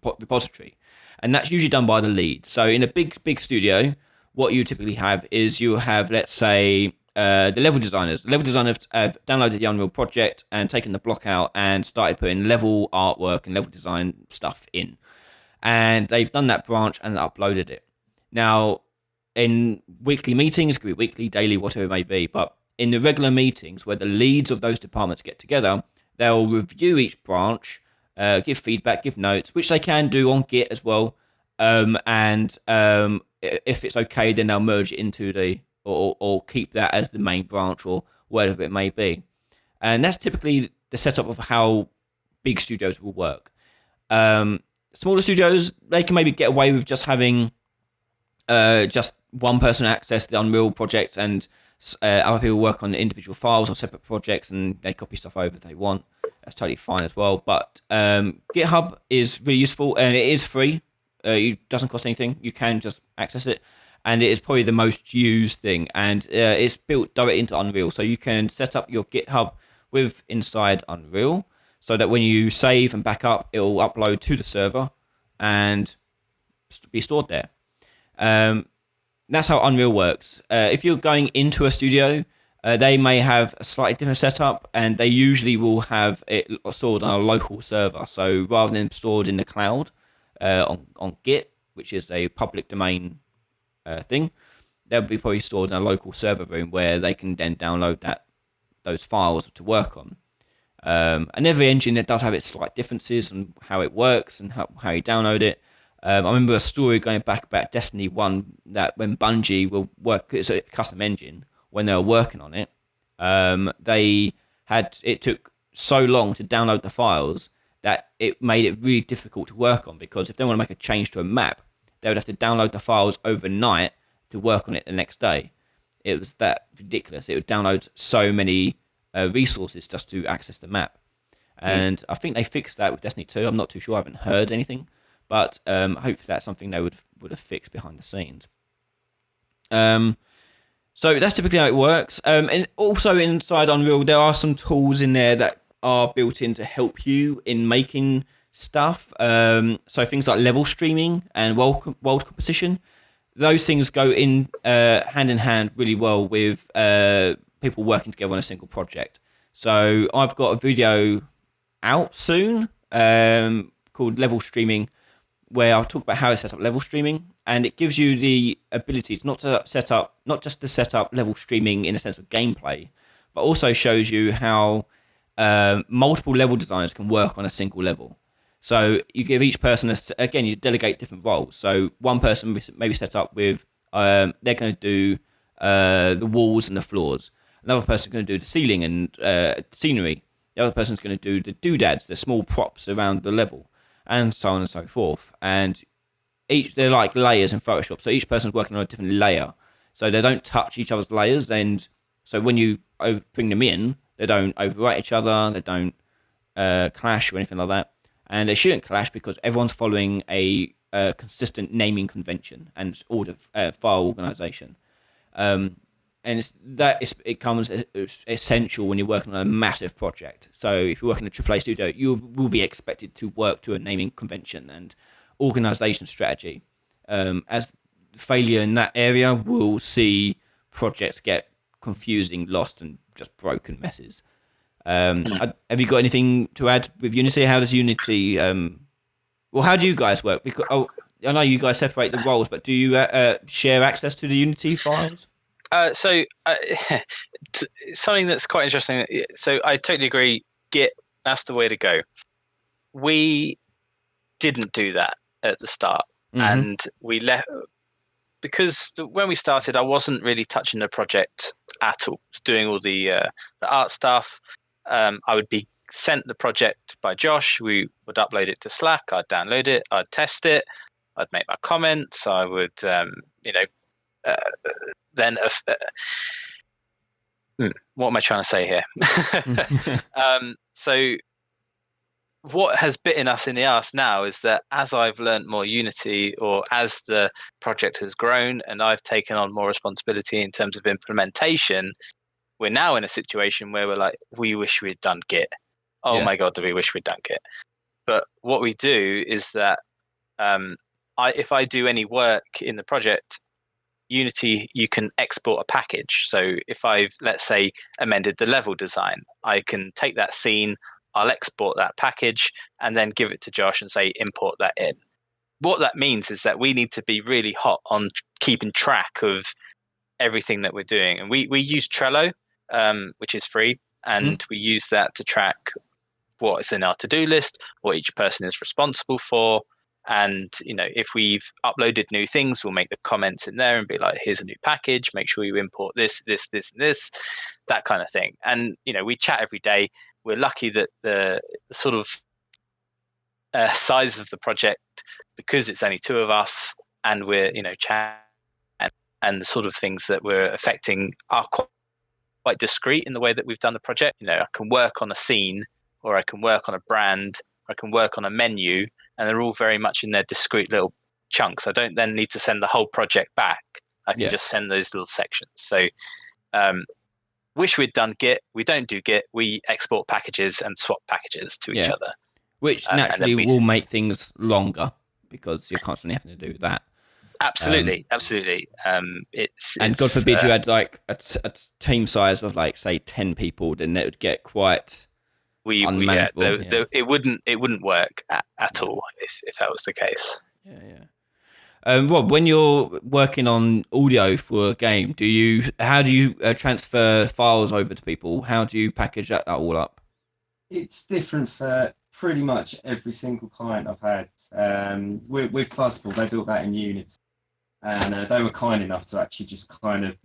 Speaker 1: repository. And that's usually done by the lead. So in a big studio, what you typically have is you have, let's say, the level designers. The level designers have downloaded the Unreal project and taken the block out and started putting level artwork and level design stuff in. And they've done that branch and uploaded it. Now, in weekly meetings, it could be weekly, daily, whatever it may be, but in the regular meetings where the leads of those departments get together, they'll review each branch, give feedback, give notes, which they can do on Git as well. And if it's okay, then they'll merge it into or keep that as the main branch or whatever it may be. And that's typically the setup of how big studios will work. Smaller studios, they can maybe get away with just having just one person access the Unreal project, and other people work on individual files or separate projects, and they copy stuff over if they want. That's totally fine as well. But GitHub is really useful, and it is free. It doesn't cost anything. You can just access it, and it is probably the most used thing. And it's built directly into Unreal, so you can set up your GitHub with inside Unreal, so that when you save and back up, it will upload to the server and be stored there. That's how Unreal works. If you're going into a studio, they may have a slightly different setup, and they usually will have it stored on a local server. So rather than stored in the cloud on Git, which is a public domain thing, they'll be probably stored in a local server room where they can then download those files to work on. And every engine that does have its slight differences and how it works and how you download it. I remember a story going back about Destiny 1 that when Bungie will work, it's a custom engine, when they were working on it, it took so long to download the files that it made it really difficult to work on, because if they want to make a change to a map, they would have to download the files overnight, to work on it the next day. It was that ridiculous. It would download so many resources just to access the map. And I think they fixed that with Destiny 2. I'm not too sure. I haven't heard anything. But hopefully that's something they would have fixed behind the scenes. So that's typically how it works. And also inside Unreal, there are some tools in there that are built in to help you in making stuff. So things like level streaming and world composition. Those things go in hand in hand really well with people working together on a single project. So I've got a video out soon called Level Streaming, where I'll talk about how to set up level streaming, and it gives you the ability to not just to set up level streaming in a sense of gameplay, but also shows you how multiple level designers can work on a single level. So you give each person you delegate different roles. So one person maybe set up with they're going to do the walls and the floors. Another person's going to do the ceiling and scenery. The other person's going to do the doodads, the small props around the level, and so on and so forth. And they're like layers in Photoshop. So each person's working on a different layer. So they don't touch each other's layers. And so when you bring them in, they don't overwrite each other. They don't clash or anything like that. And they shouldn't clash because everyone's following a consistent naming convention and order file organization. And it comes essential when you're working on a massive project. So if you're working in a AAA studio, you will be expected to work to a naming convention and organization strategy. As failure in that area will see projects get confusing, lost, and just broken messes. Have you got anything to add with Unity? How does Unity? How do you guys work? Because I know you guys separate the roles, but do you share access to the Unity files?
Speaker 2: Something that's quite interesting. So I totally agree. Git, that's the way to go. We didn't do that at the start, and we left because when we started, I wasn't really touching the project at all. I was doing all the art stuff. I would be sent the project by Josh. We would upload it to Slack. I'd download it. I'd test it. I'd make my comments. I would, then what am I trying to say here? So what has bitten us in the arse now is that as I've learned more Unity, or as the project has grown and I've taken on more responsibility in terms of implementation, we're now in a situation where we're like, we wish we'd done Git. Oh my God, do we wish we'd done Git? But what we do is that if I do any work in the project, Unity, you can export a package. So if I've, let's say, amended the level design, I can take that scene, I'll export that package, and then give it to Josh and say, import that in. What that means is that we need to be really hot on keeping track of everything that we're doing. And we use Trello, which is free, and we use that to track what is in our to-do list, what each person is responsible for. And, if we've uploaded new things, we'll make the comments in there and be like, here's a new package, make sure you import this, this, this, and this, that kind of thing. And, we chat every day. We're lucky that the sort of size of the project, because it's only two of us and we're, chat and the sort of things that we're affecting are quite discreet in the way that we've done the project. I can work on a scene, or I can work on a brand, or I can work on a menu, and they're all very much in their discrete little chunks. I don't then need to send the whole project back. I can just send those little sections. So wish we'd done Git. We don't do Git. We export packages and swap packages to each other.
Speaker 1: Which naturally will make things longer because you're constantly having to do that.
Speaker 2: Absolutely.
Speaker 1: And God forbid you had like a team size of like, say, 10 people, then it would get quite...
Speaker 2: It wouldn't work at all if that was the case.
Speaker 1: Rob, when you're working on audio for a game, how do you transfer files over to people? How do you package that all up?
Speaker 4: It's different for pretty much every single client I've had. With Buzzball, they built that in Unity, and they were kind enough to actually just kind of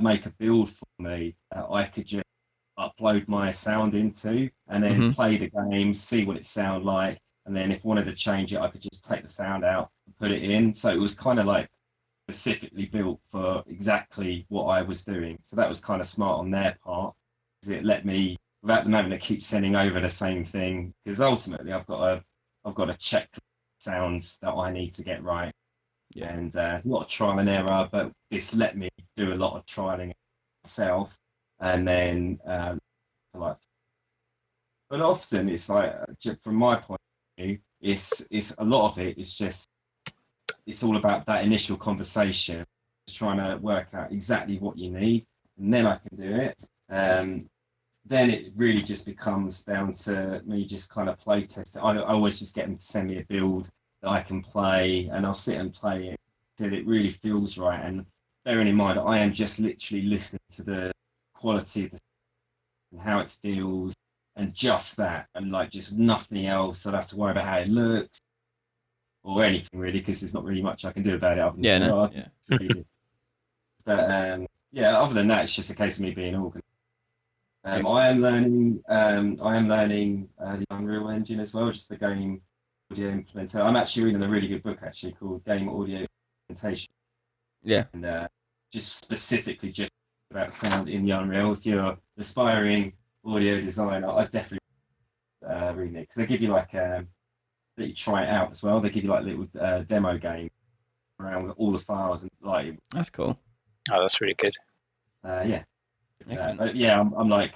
Speaker 4: make a build for me that I could just upload my sound into, and then play the game, see what it sounded like, and then if I wanted to change it, I could just take the sound out and put it in. So it was kind of like specifically built for exactly what I was doing. So that was kind of smart on their part, because it let me, without them having to keep sending over the same thing, because ultimately I've got a check sounds that I need to get right.
Speaker 1: Yeah.
Speaker 4: And there's a lot of trial and error, but this let me do a lot of trialing myself. And then but often it's like, from my point of view, it's a lot of it is just, it's all about that initial conversation, just trying to work out exactly what you need, and then I can do it. Then it really just becomes down to me just kind of play test it. I always just get them to send me a build that I can play, and I'll sit and play it till it really feels right. And bearing in mind, I am just literally listening to the quality of the and how it feels, and just that, and like just nothing else. I don't have to worry about how it looks or anything really, because there's not really much I can do about it. Other than But other than that, it's just a case of me being organised. I am learning the Unreal Engine as well, just the game audio implementer. I'm actually reading a really good book actually called Game Audio Implementation.
Speaker 1: Yeah.
Speaker 4: And just specifically just about sound in the Unreal. If you're an aspiring audio designer, I'd definitely read it, because they give you like that you try it out as well. They give you like little demo game around with all the files, and like,
Speaker 1: that's cool.
Speaker 2: Oh, that's really good.
Speaker 4: But yeah, I'm like,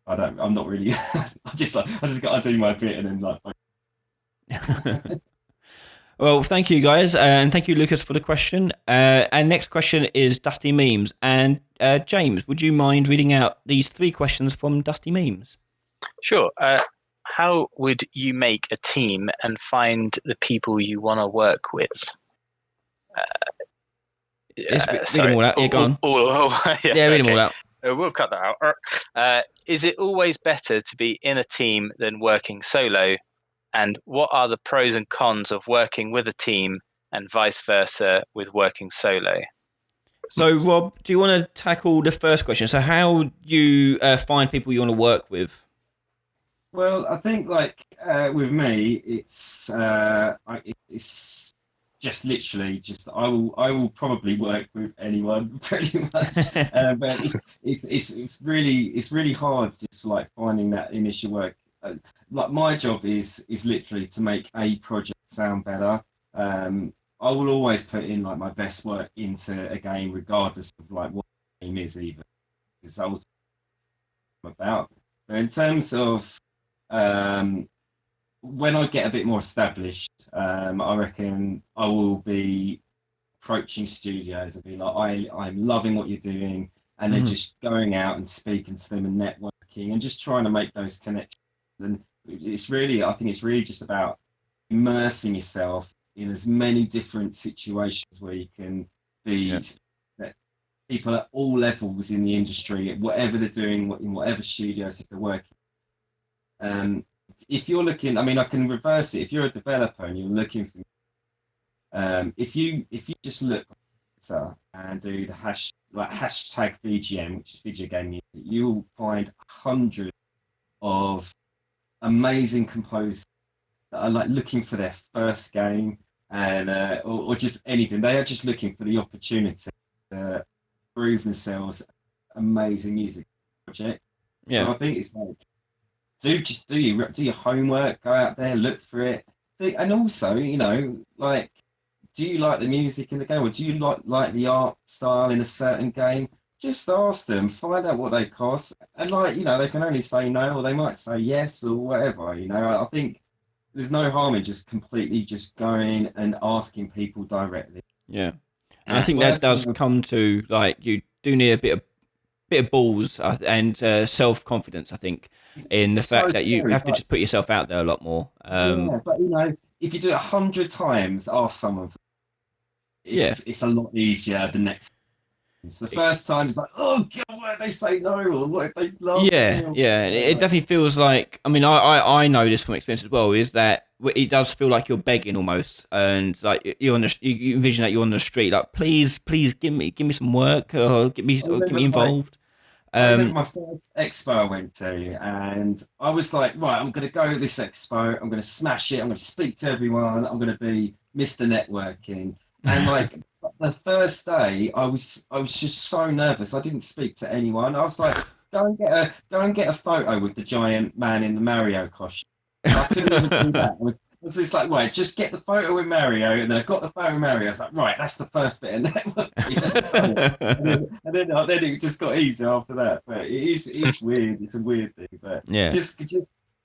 Speaker 4: I'm not really. I just got to do my bit, and then like.
Speaker 1: Well, thank you guys, and thank you, Lucas, for the question. And next question is Dusty Memes. And James, would you mind reading out these 3 questions from Dusty Memes?
Speaker 2: Sure. How would you make a team and find the people you want to work with?
Speaker 1: Read them all out. Yeah, go on. Read them all out.
Speaker 2: We'll cut that out. Is it always better to be in a team than working solo? And what are the pros and cons of working with a team and vice versa with working solo?
Speaker 1: So, Rob, do you want to tackle the first question? So how you find people you want to work with?
Speaker 4: Well, I think like with me, it's just literally just I will probably work with anyone pretty much. But it's really hard just like finding that initial work. Like my job is literally to make a project sound better. I will always put in like my best work into a game, regardless of like what the game is, even, because that's what I'm about. But in terms of when I get a bit more established, I reckon I will be approaching studios and be like, I'm loving what you're doing, and then just going out and speaking to them and networking and just trying to make those connections. And it's really, I think it's really just about immersing yourself in as many different situations where you can be people at all levels in the industry, whatever they're doing, in whatever studios, if they're working. If you're looking, I mean, I can reverse it. If you're a developer and you're looking for, if you just look and do the hashtag VGM, which is video game music, you'll find hundreds of amazing composers that are like looking for their first game, and or just anything. They are just looking for the opportunity to prove themselves. Amazing music project.
Speaker 1: Yeah,
Speaker 4: so I think it's like, do your homework, go out there, look for it, and also, you know, like, do you like the music in the game, or do you like the art style in a certain game? Just ask them, find out what they cost, and like, you know, they can only say no, or they might say yes, or whatever. You know, I think there's no harm in just completely just going and asking people directly.
Speaker 1: Yeah, and I think that does come to, like, you do need a bit of balls and self-confidence, I think, in the fact that you have to just put yourself out there a lot more.
Speaker 4: Yeah, but you know, if you do it 100 times, ask someone. It's a lot easier the next. So the first time it's like, oh God, what if they say no, or what if they love me?
Speaker 1: Yeah. It definitely feels like, I mean, I know this from experience as well, is that it does feel like you're begging almost, and like you envision that you're on the street, like, please give me some work, or get me involved.
Speaker 4: I remember my first expo I went to, and I was like, right, I'm going to go to this expo, I'm going to smash it, I'm going to speak to everyone, I'm going to be Mr. Networking. And like, the first day, I was just so nervous. I didn't speak to anyone. I was like, go and get a photo with the giant man in the Mario costume. And I couldn't even do that. I was just like, right, just get the photo with Mario, and then I got the photo with Mario. I was like, right, that's the first bit of networking. and then it just got easier after that. But it's weird. It's a weird thing. But
Speaker 1: Yeah.
Speaker 4: just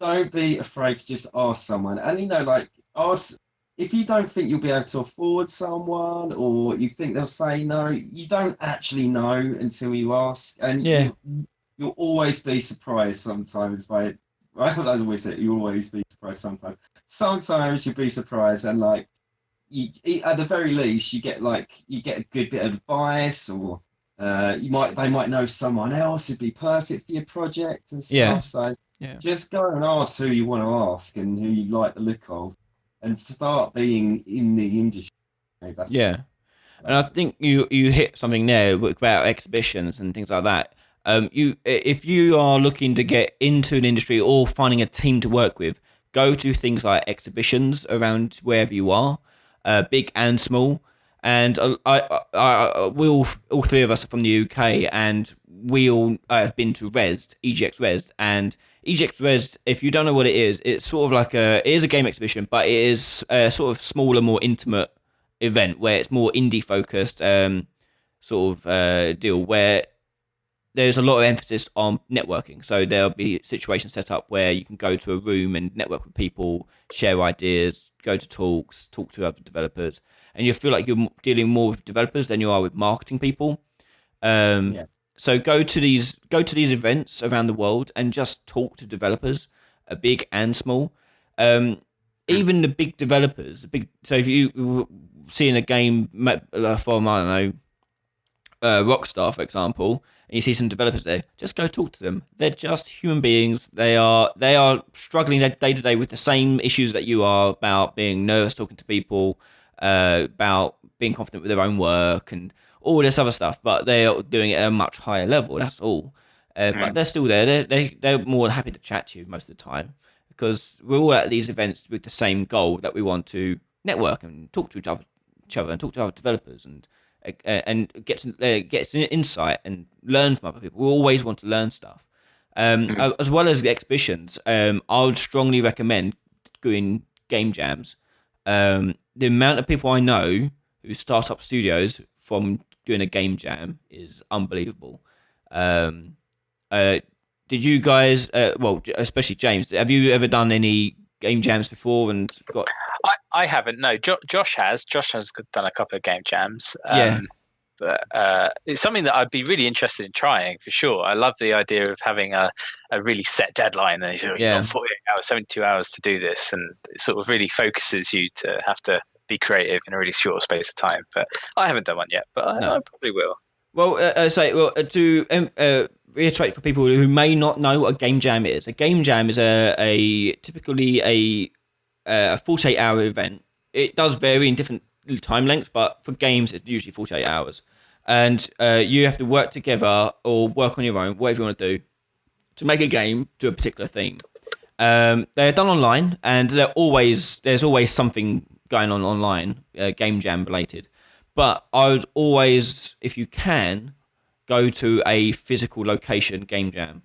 Speaker 4: don't be afraid to just ask someone. And like ask. If you don't think you'll be able to afford someone, or you think they'll say no, you don't actually know until you ask. And you'll always be surprised sometimes by, I always say, you'll always be surprised sometimes. Sometimes you'll be surprised, and like, you at the very least, you get a good bit of advice, or they might know someone else who'd be perfect for your project and stuff.
Speaker 1: Yeah.
Speaker 4: So just go and ask who you want to ask and who you like the look of. And start being in the industry.
Speaker 1: And I think you hit something there about exhibitions and things like that. If you are looking to get into an industry or finding a team to work with, go to things like exhibitions around wherever you are, big and small. And we all three of us are from the UK, and we all have been to EGX Rezzed, and EGX Rezzed, if you don't know what it is, it's sort of like it is a game exhibition, but it is a sort of smaller, more intimate event where it's more indie focused deal, where there's a lot of emphasis on networking. So there'll be situations set up where you can go to a room and network with people, share ideas, go to talks, talk to other developers, and you feel like you're dealing more with developers than you are with marketing people. So go to these events around the world and just talk to developers, big and small. Even the big developers, so if you see in a game from, I don't know, Rockstar, for example, and you see some developers there, just go talk to them. They're just human beings. They are struggling day to day with the same issues that you are, about being nervous talking to people, about being confident with their own work, and all this other stuff, but they're doing it at a much higher level. That's all. But they're still there. They're more than happy to chat to you most of the time, because we're all at these events with the same goal, that we want to network and talk to each other and talk to other developers and get some insight and learn from other people. We always want to learn stuff. As well as the exhibitions, I would strongly recommend doing game jams. The amount of people I know who start up studios from doing a game jam is unbelievable. Did you guys, especially James, have you ever done any game jams before and got?
Speaker 2: I haven't. No, Josh has. Josh has done a couple of game jams. But it's something that I'd be really interested in trying for sure. I love the idea of having a really set deadline, and you've got 48 hours, 72 hours to do this, and it sort of really focuses you to have to be creative in a really short space of time. But I haven't done one yet, but I probably will.
Speaker 1: Well, to reiterate for people who may not know what a game jam is typically a 48-hour event. It does vary in different time lengths, but for games, it's usually 48 hours. And you have to work together or work on your own, whatever you want to do, to make a game to a particular theme. They're done online, and there's always something going on online, game jam related. But I would always, if you can, go to a physical location game jam.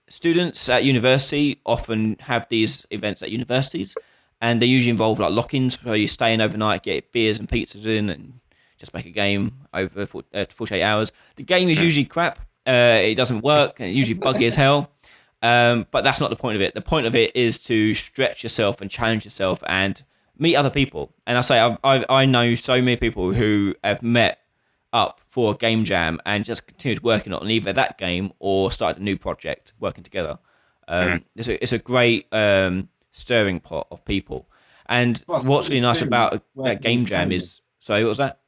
Speaker 1: Students at university often have these events at universities, and they usually involve like lock-ins, where you stay in overnight, get beers and pizzas in, and just make a game over 48 hours. The game is usually crap. It doesn't work, and it's usually buggy as hell. But that's not the point of it. The point of it is to stretch yourself and challenge yourself and meet other people. And I know so many people who have met up for a game jam and just continued working on either that game or started a new project working together. It's a great stirring pot of people. And what's really nice about that game jam is... Sorry, what was that?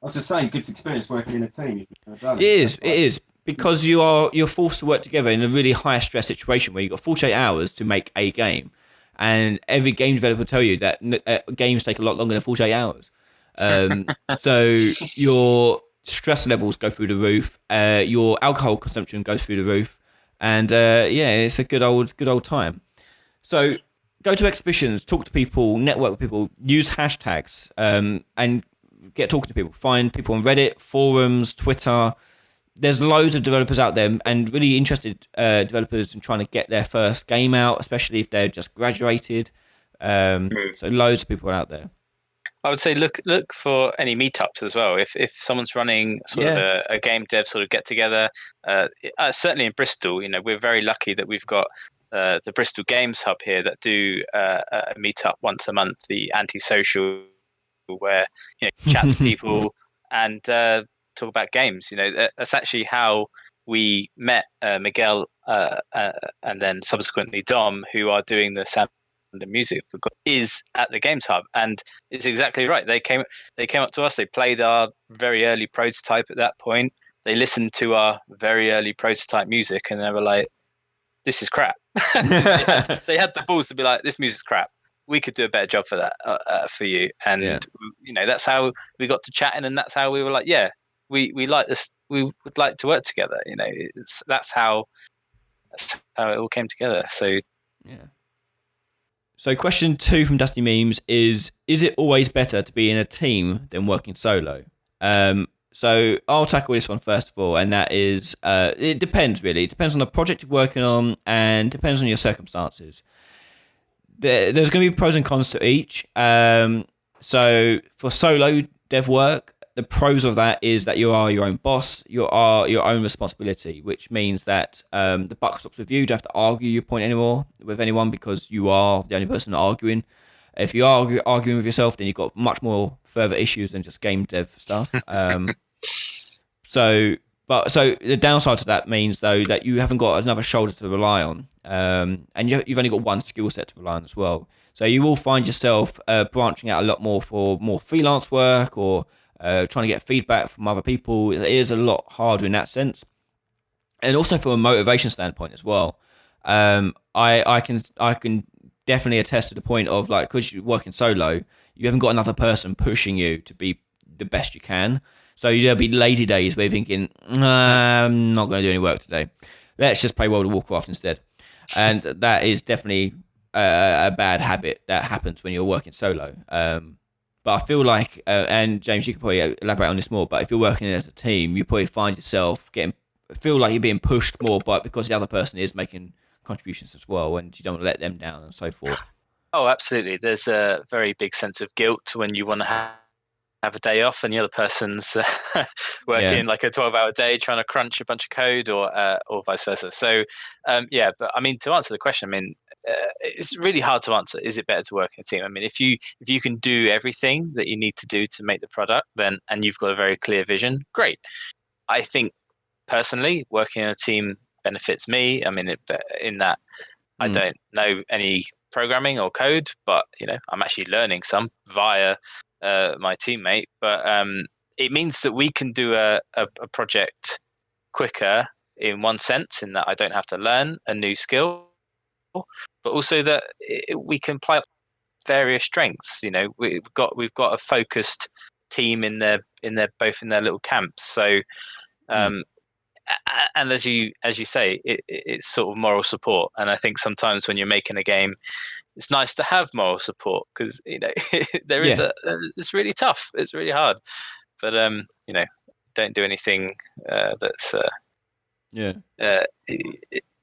Speaker 4: I was just saying, good experience working in a team.
Speaker 1: It is. Because you're forced to work together in a really high stress situation where you've got 48 hours to make a game. And every game developer will tell you that games take a lot longer than 48 hours. So your stress levels go through the roof. Your alcohol consumption goes through the roof. And it's a good old time. So go to exhibitions, talk to people, network with people, use hashtags, and get talking to people. Find people on Reddit, forums, Twitter. There's loads of developers out there and really interested developers in trying to get their first game out, especially if they're just graduated. So loads of people out there.
Speaker 2: I would say look for any meetups as well. If someone's running sort of a game dev sort of get together, certainly in Bristol, we're very lucky that we've got the Bristol Games Hub here that do a meetup once a month, the antisocial, where chat to people and talk about games. That's actually how we met Miguel and then subsequently Dom, who are doing the sound and music is at the Games Hub, and it's exactly right. They came up to us. They played our very early prototype at that point. They listened to our very early prototype music, and they were like, "This is crap." they had the balls to be like, "This music's crap. We could do a better job for that for you." And that's how we got to chatting, and that's how we were like, "Yeah, we like this. We would like to work together." That's how it all came together. So
Speaker 1: yeah. So question 2 from Dusty Memes is it always better to be in a team than working solo? So I'll tackle this one first of all, and that is, it depends really. It depends on the project you're working on and depends on your circumstances. There's going to be pros and cons to each. So for solo dev work, the pros of that is that you are your own boss, you are your own responsibility, which means that the buck stops with you. You don't have to argue your point anymore with anyone because you are the only person arguing. If you are arguing with yourself, then you've got much more further issues than just game dev stuff. So the downside to that means though that you haven't got another shoulder to rely on, and you've only got one skill set to rely on as well. So you will find yourself branching out a lot more for more freelance work or trying to get feedback from other people. It is a lot harder in that sense, and also from a motivation standpoint as well. I can definitely attest to the point of like, because you're working solo, you haven't got another person pushing you to be the best you can. So there'll be lazy days where you're thinking, I'm not going to do any work today. Let's just play World of Warcraft instead. And that is definitely a bad habit that happens when you're working solo. But I feel like, and James, you could probably elaborate on this more, but if you're working as a team, you probably find yourself feel like you're being pushed more, but because the other person is making contributions as well, and you don't want to let them down and so forth.
Speaker 2: Oh, absolutely. There's a very big sense of guilt when you want to have a day off and the other person's working like a 12-hour day trying to crunch a bunch of code or vice versa. So, but I mean, to answer the question, it's really hard to answer. Is it better to work in a team? I mean, if you can do everything that you need to do to make the product, then and you've got a very clear vision, great. I think personally, working in a team benefits me. I mean, in that I don't know any programming or code, but I'm actually learning some via my teammate. But it means that we can do a project quicker in one sense, in that I don't have to learn a new skill, but also that we can apply various strengths. We've got a focused team in their both in their little camps. So. And as you say, it's sort of moral support. And I think sometimes when you're making a game, it's nice to have moral support because it's really tough. It's really hard. But don't do anything that's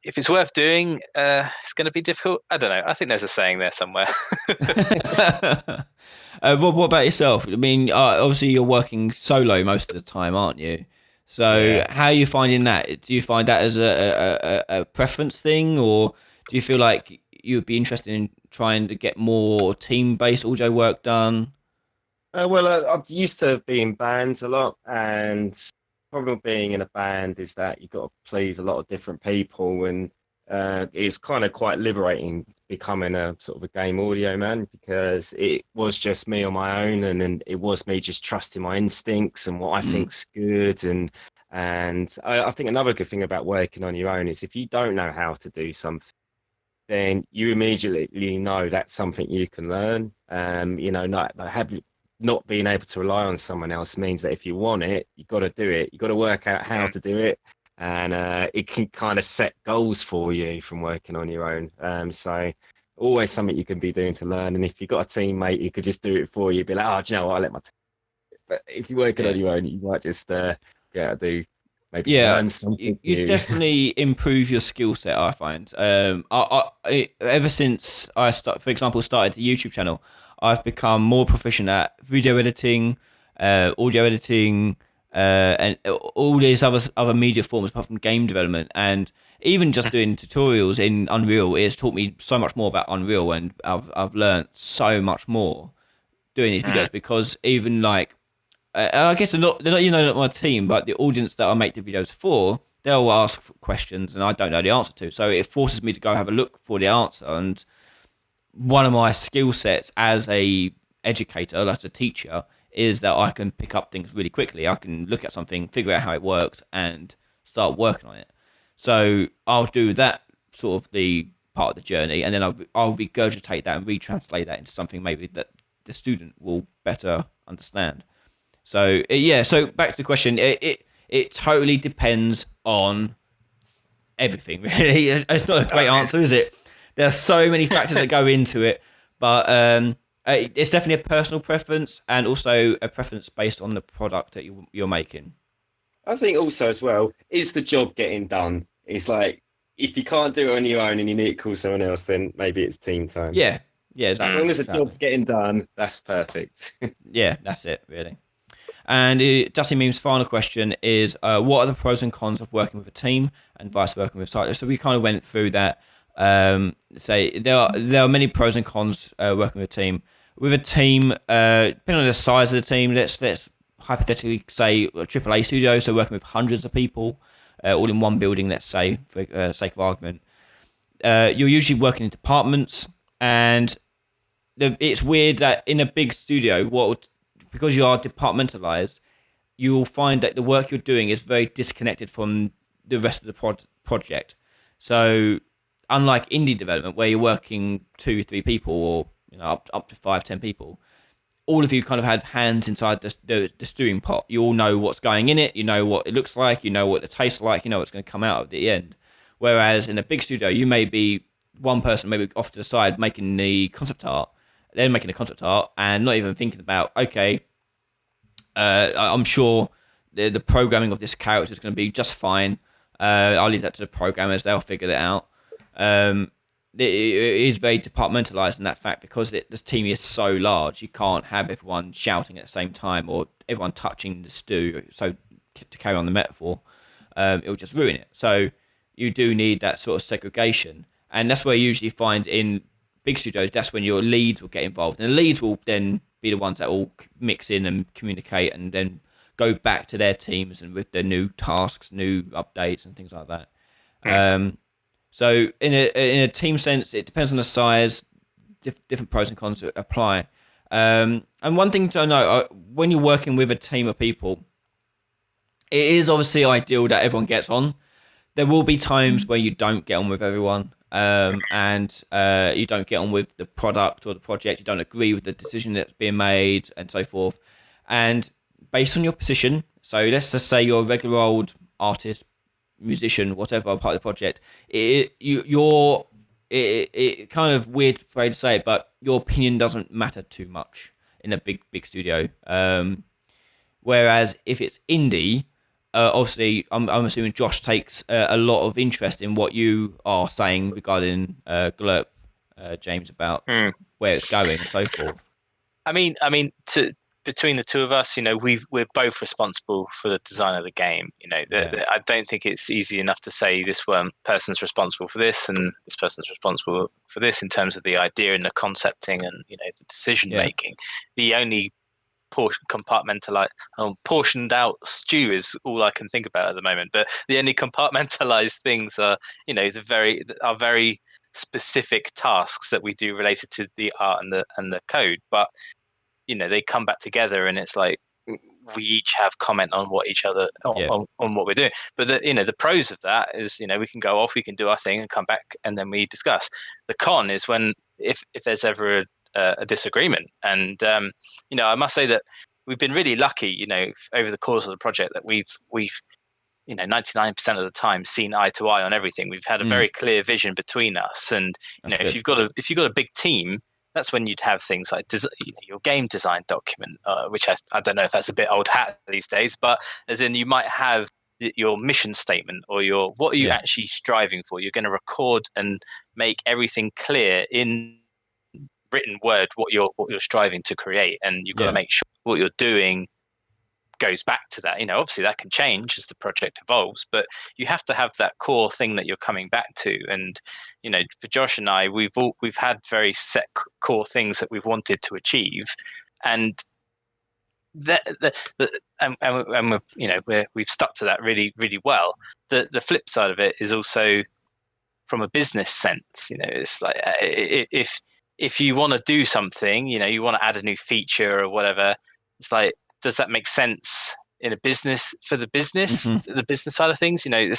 Speaker 2: if it's worth doing, it's going to be difficult. I don't know. I think there's a saying there somewhere.
Speaker 1: Rob, what about yourself? I mean, obviously you're working solo most of the time, aren't you? So how are you finding that? Do you find that as a preference thing, or do you feel like you would be interested in trying to get more team-based audio work done?
Speaker 3: I'm used to being in bands a lot, and the problem with being in a band is that you've got to please a lot of different people, and it's kind of quite liberating becoming a sort of a game audio man, because it was just me on my own, and then it was me just trusting my instincts and what I think's good. And I think another good thing about working on your own is if you don't know how to do something, then you immediately know that's something you can learn. Not being able to rely on someone else means that if you want it, you've got to do it. You've got to work out how to do it. And it can kind of set goals for you from working on your own. So always something you can be doing to learn. And if you've got a teammate who could just do it for you, be like, oh, do you know what? I'll let my but if you're working on your own, you might just do maybe learn something
Speaker 1: you
Speaker 3: new.
Speaker 1: definitely improve your skill set. I find. Ever since I for example, started the YouTube channel, I've become more proficient at video editing, audio editing, and all these other media forms apart from game development, and even just doing tutorials in Unreal. It's taught me so much more about Unreal, and I've learned so much more doing these videos because even like. And I guess they're not my team, but the audience that I make the videos for, they'll ask questions and I don't know the answer to. So it forces me to go have a look for the answer. And one of my skill sets as a educator, as a teacher, is that I can pick up things really quickly. I can look at something, figure out how it works, and start working on it. So I'll do that sort of the part of the journey, and then I'll regurgitate that and retranslate that into something maybe that the student will better understand. So so back to the question, it totally depends on everything, really. It's not a great answer, is it? There are so many factors that go into it, but it's definitely a personal preference and also a preference based on the product that you're making.
Speaker 3: I think also as well, is the job getting done? It's like, if you can't do it on your own and you need to call someone else, then maybe it's team time.
Speaker 1: Yeah, exactly.
Speaker 3: As long as the job's getting done, that's perfect.
Speaker 1: Yeah, that's it, really. And Dusty Meme's final question is, what are the pros and cons of working with a team and vice versa with cyclists? So we kind of went through that. Say there are many pros and cons working with a team. With a team, depending on the size of the team, let's hypothetically say a AAA studio, so working with hundreds of people, all in one building. Let's say, for sake of argument, you're usually working in departments, and it's weird that in a big studio, because you are departmentalized, you will find that the work you're doing is very disconnected from the rest of the project. So unlike indie development, where you're working 2-3 people or up to 5-10 people, all of you kind of had hands inside the stewing pot. You all know what's going in it. You know what it looks like. You know what it tastes like. You know what's going to come out at the end. Whereas in a big studio, you may be one person maybe off to the side making the concept art. They're making the concept art and not even thinking about, okay, I'm sure the programming of this character is going to be just fine. I'll leave that to the programmers. They'll figure that out. It is very departmentalized in that fact because the team is so large. You can't have everyone shouting at the same time or everyone touching the stew. So to carry on the metaphor, it will just ruin it. So you do need that sort of segregation. And that's where you usually find in big studios, that's when your leads will get involved. And the leads will then be the ones that will mix in and communicate and then go back to their teams and with their new tasks, new updates and things like that. So in a team sense, it depends on the size, different pros and cons apply. And one thing to know, when you're working with a team of people, it is obviously ideal that everyone gets on. There will be times where you don't get on with everyone. And you don't get on with the product or the project, you don't agree with the decision that's being made and so forth. And based on your position, so let's just say you're a regular old artist, musician, whatever part of the project, it kind of weird way to say it, but your opinion doesn't matter too much in a big studio. Whereas if it's indie, obviously, I'm assuming Josh takes a lot of interest in what you are saying regarding Glurp, James, about where it's going and so forth.
Speaker 2: I mean, between the two of us, we're both responsible for the design of the game. I don't think it's easy enough to say this one person's responsible for this and this person's responsible for this in terms of the idea and the concepting and the decision making. The only portioned out stew is all I can think about at the moment. But the only compartmentalized things are, very specific tasks that we do related to the art and the code. But they come back together, and it's like we each have comment on what each other on what we're doing. But the pros of that is we can go off, we can do our thing, and come back, and then we discuss. The con is when if there's ever a disagreement. And I must say that we've been really lucky, over the course of the project, that we've 99% of the time seen eye to eye on everything. We've had a very clear vision between us, and if you've got a big team, that's when you'd have things like your game design document, which I don't know if that's a bit old hat these days, but as in you might have your mission statement or what are you actually striving for. You're going to record and make everything clear in written word what you're striving to create, and you've got to make sure what you're doing goes back to that. Obviously that can change as the project evolves, but you have to have that core thing that you're coming back to. And for Josh and I, we've had very set core things that we've wanted to achieve, and we've stuck to that really, really well. The flip side of it is also from a business sense. It's like if you want to do something, you want to add a new feature or whatever, it's like, does that make sense in a business for the business, the business side of things? I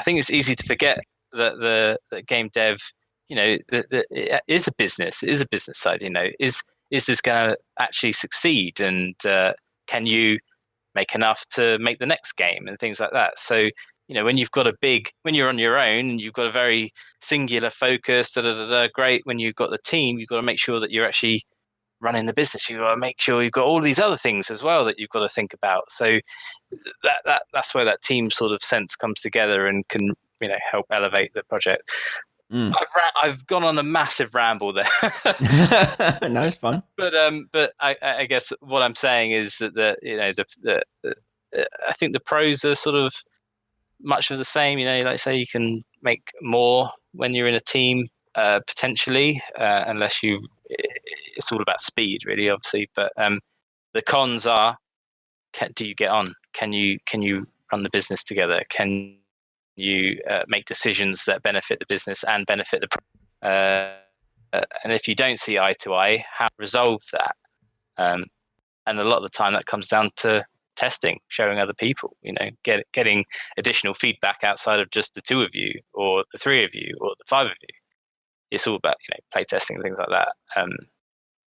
Speaker 2: think it's easy to forget that the game dev, it is a business. It is a business side. Is this going to actually succeed? And can you make enough to make the next game and things like that? So, when you've got when you're on your own, you've got a very singular focus, great. When you've got the team, you've got to make sure that you're actually running the business. You've got to make sure you've got all these other things as well that you've got to think about. So that's where that team sort of sense comes together and can, help elevate the project. I've gone on a massive ramble there.
Speaker 1: No, it's fun.
Speaker 2: But I guess what I'm saying is that I think the pros are sort of much of the same. Like say you can make more when you're in a team, potentially, unless it's all about speed, really, obviously. But the cons are: do you get on? Can you run the business together? Can you make decisions that benefit the business and benefit the and if you don't see eye to eye, how to resolve that? And a lot of the time that comes down to testing, showing other people, getting additional feedback outside of just the two of you or the three of you or the five of you. It's all about, play testing and things like that.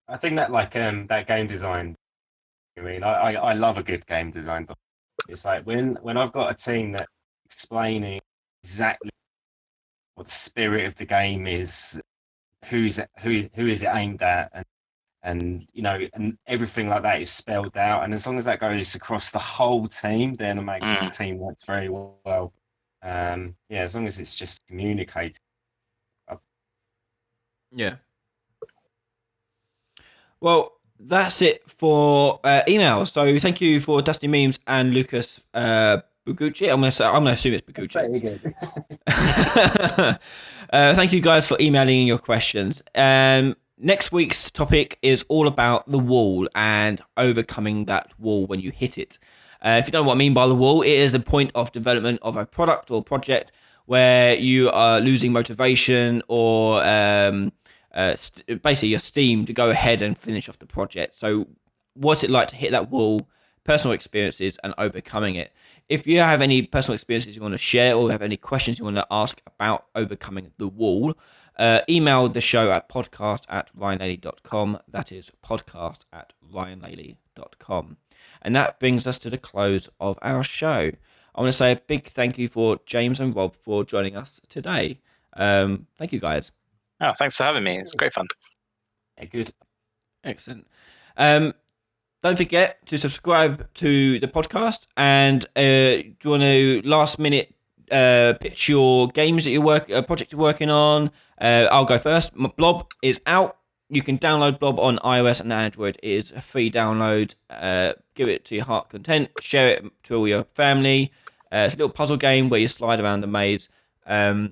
Speaker 3: I think that that game design, I love a good game design book. It's like when I've got a team that explaining exactly what the spirit of the game is, who is it aimed at, and everything like that is spelled out. And as long as that goes across the whole team, then the team works very well. As long as it's just communicated.
Speaker 1: Yeah. Well, that's it for emails. So thank you for Dusty Memes and Lucas Bugucci. I'm gonna assume it's Bugucci. Thank you guys for emailing in your questions. Next week's topic is all about the wall and overcoming that wall when you hit it. If you don't know what I mean by the wall, it is the point of development of a product or project where you are losing motivation or basically your steam to go ahead and finish off the project. So what's it like to hit that wall, personal experiences and overcoming it? If you have any personal experiences you want to share or have any questions you want to ask about overcoming the wall, email the show at podcast@ryanlaley.com. That is podcast@ryanlaley.com. And that brings us to the close of our show. I want to say a big thank you for James and Rob for joining us today. Thank you, guys.
Speaker 2: Oh, thanks for having me. It's great fun.
Speaker 3: Yeah, good.
Speaker 1: Excellent. Don't forget to subscribe to the podcast. And do you want to last minute pitch your games that project you're working on? I'll go first. My Blob is out. You can download Blob on iOS and Android. It is a free download. Give it to your heart content. Share it to all your family. It's a little puzzle game where you slide around the maze. I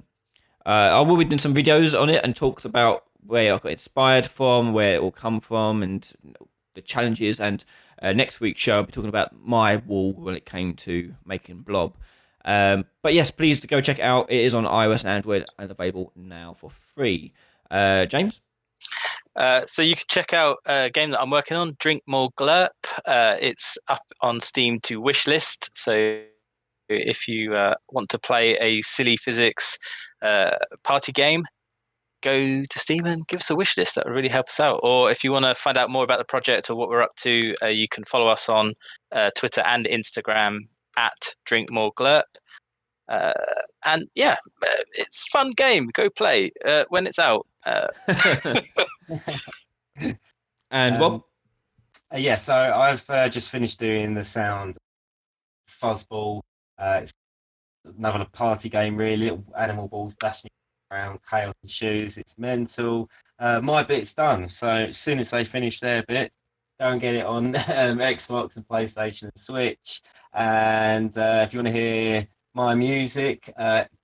Speaker 1: will be doing some videos on it and talks about where I got inspired from, where it all come from, and the challenges. And next week's show, I'll be talking about my wall when it came to making Blob. But yes, please go check it out. It is on iOS and Android and available now for free. James?
Speaker 2: So you can check out a game that I'm working on, Drink More Glurp. It's up on Steam to wishlist. So if you want to play a silly physics party game, go to Steam and give us a wish list. That would really help us out. Or if you want to find out more about the project or what we're up to, you can follow us on Twitter and Instagram at Drink More Glurp. And yeah, it's a fun game. Go play when it's out.
Speaker 1: And Bob?
Speaker 3: Yeah, so I've just finished doing the sound Fuzzball. It's another party game, really. Little animal balls bashing around, chaos and shoes. It's mental. My bit's done. So as soon as they finish their bit, go and get it on Xbox and PlayStation and Switch. And if you want to hear my music,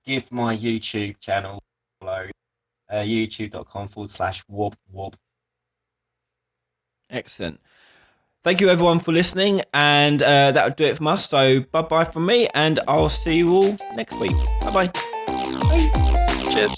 Speaker 3: give my YouTube channel a follow. youtube.com/wob.
Speaker 1: Excellent. Thank you everyone for listening, and that would do it from us. So bye from me, and I'll see you all next week. Bye.
Speaker 2: Cheers.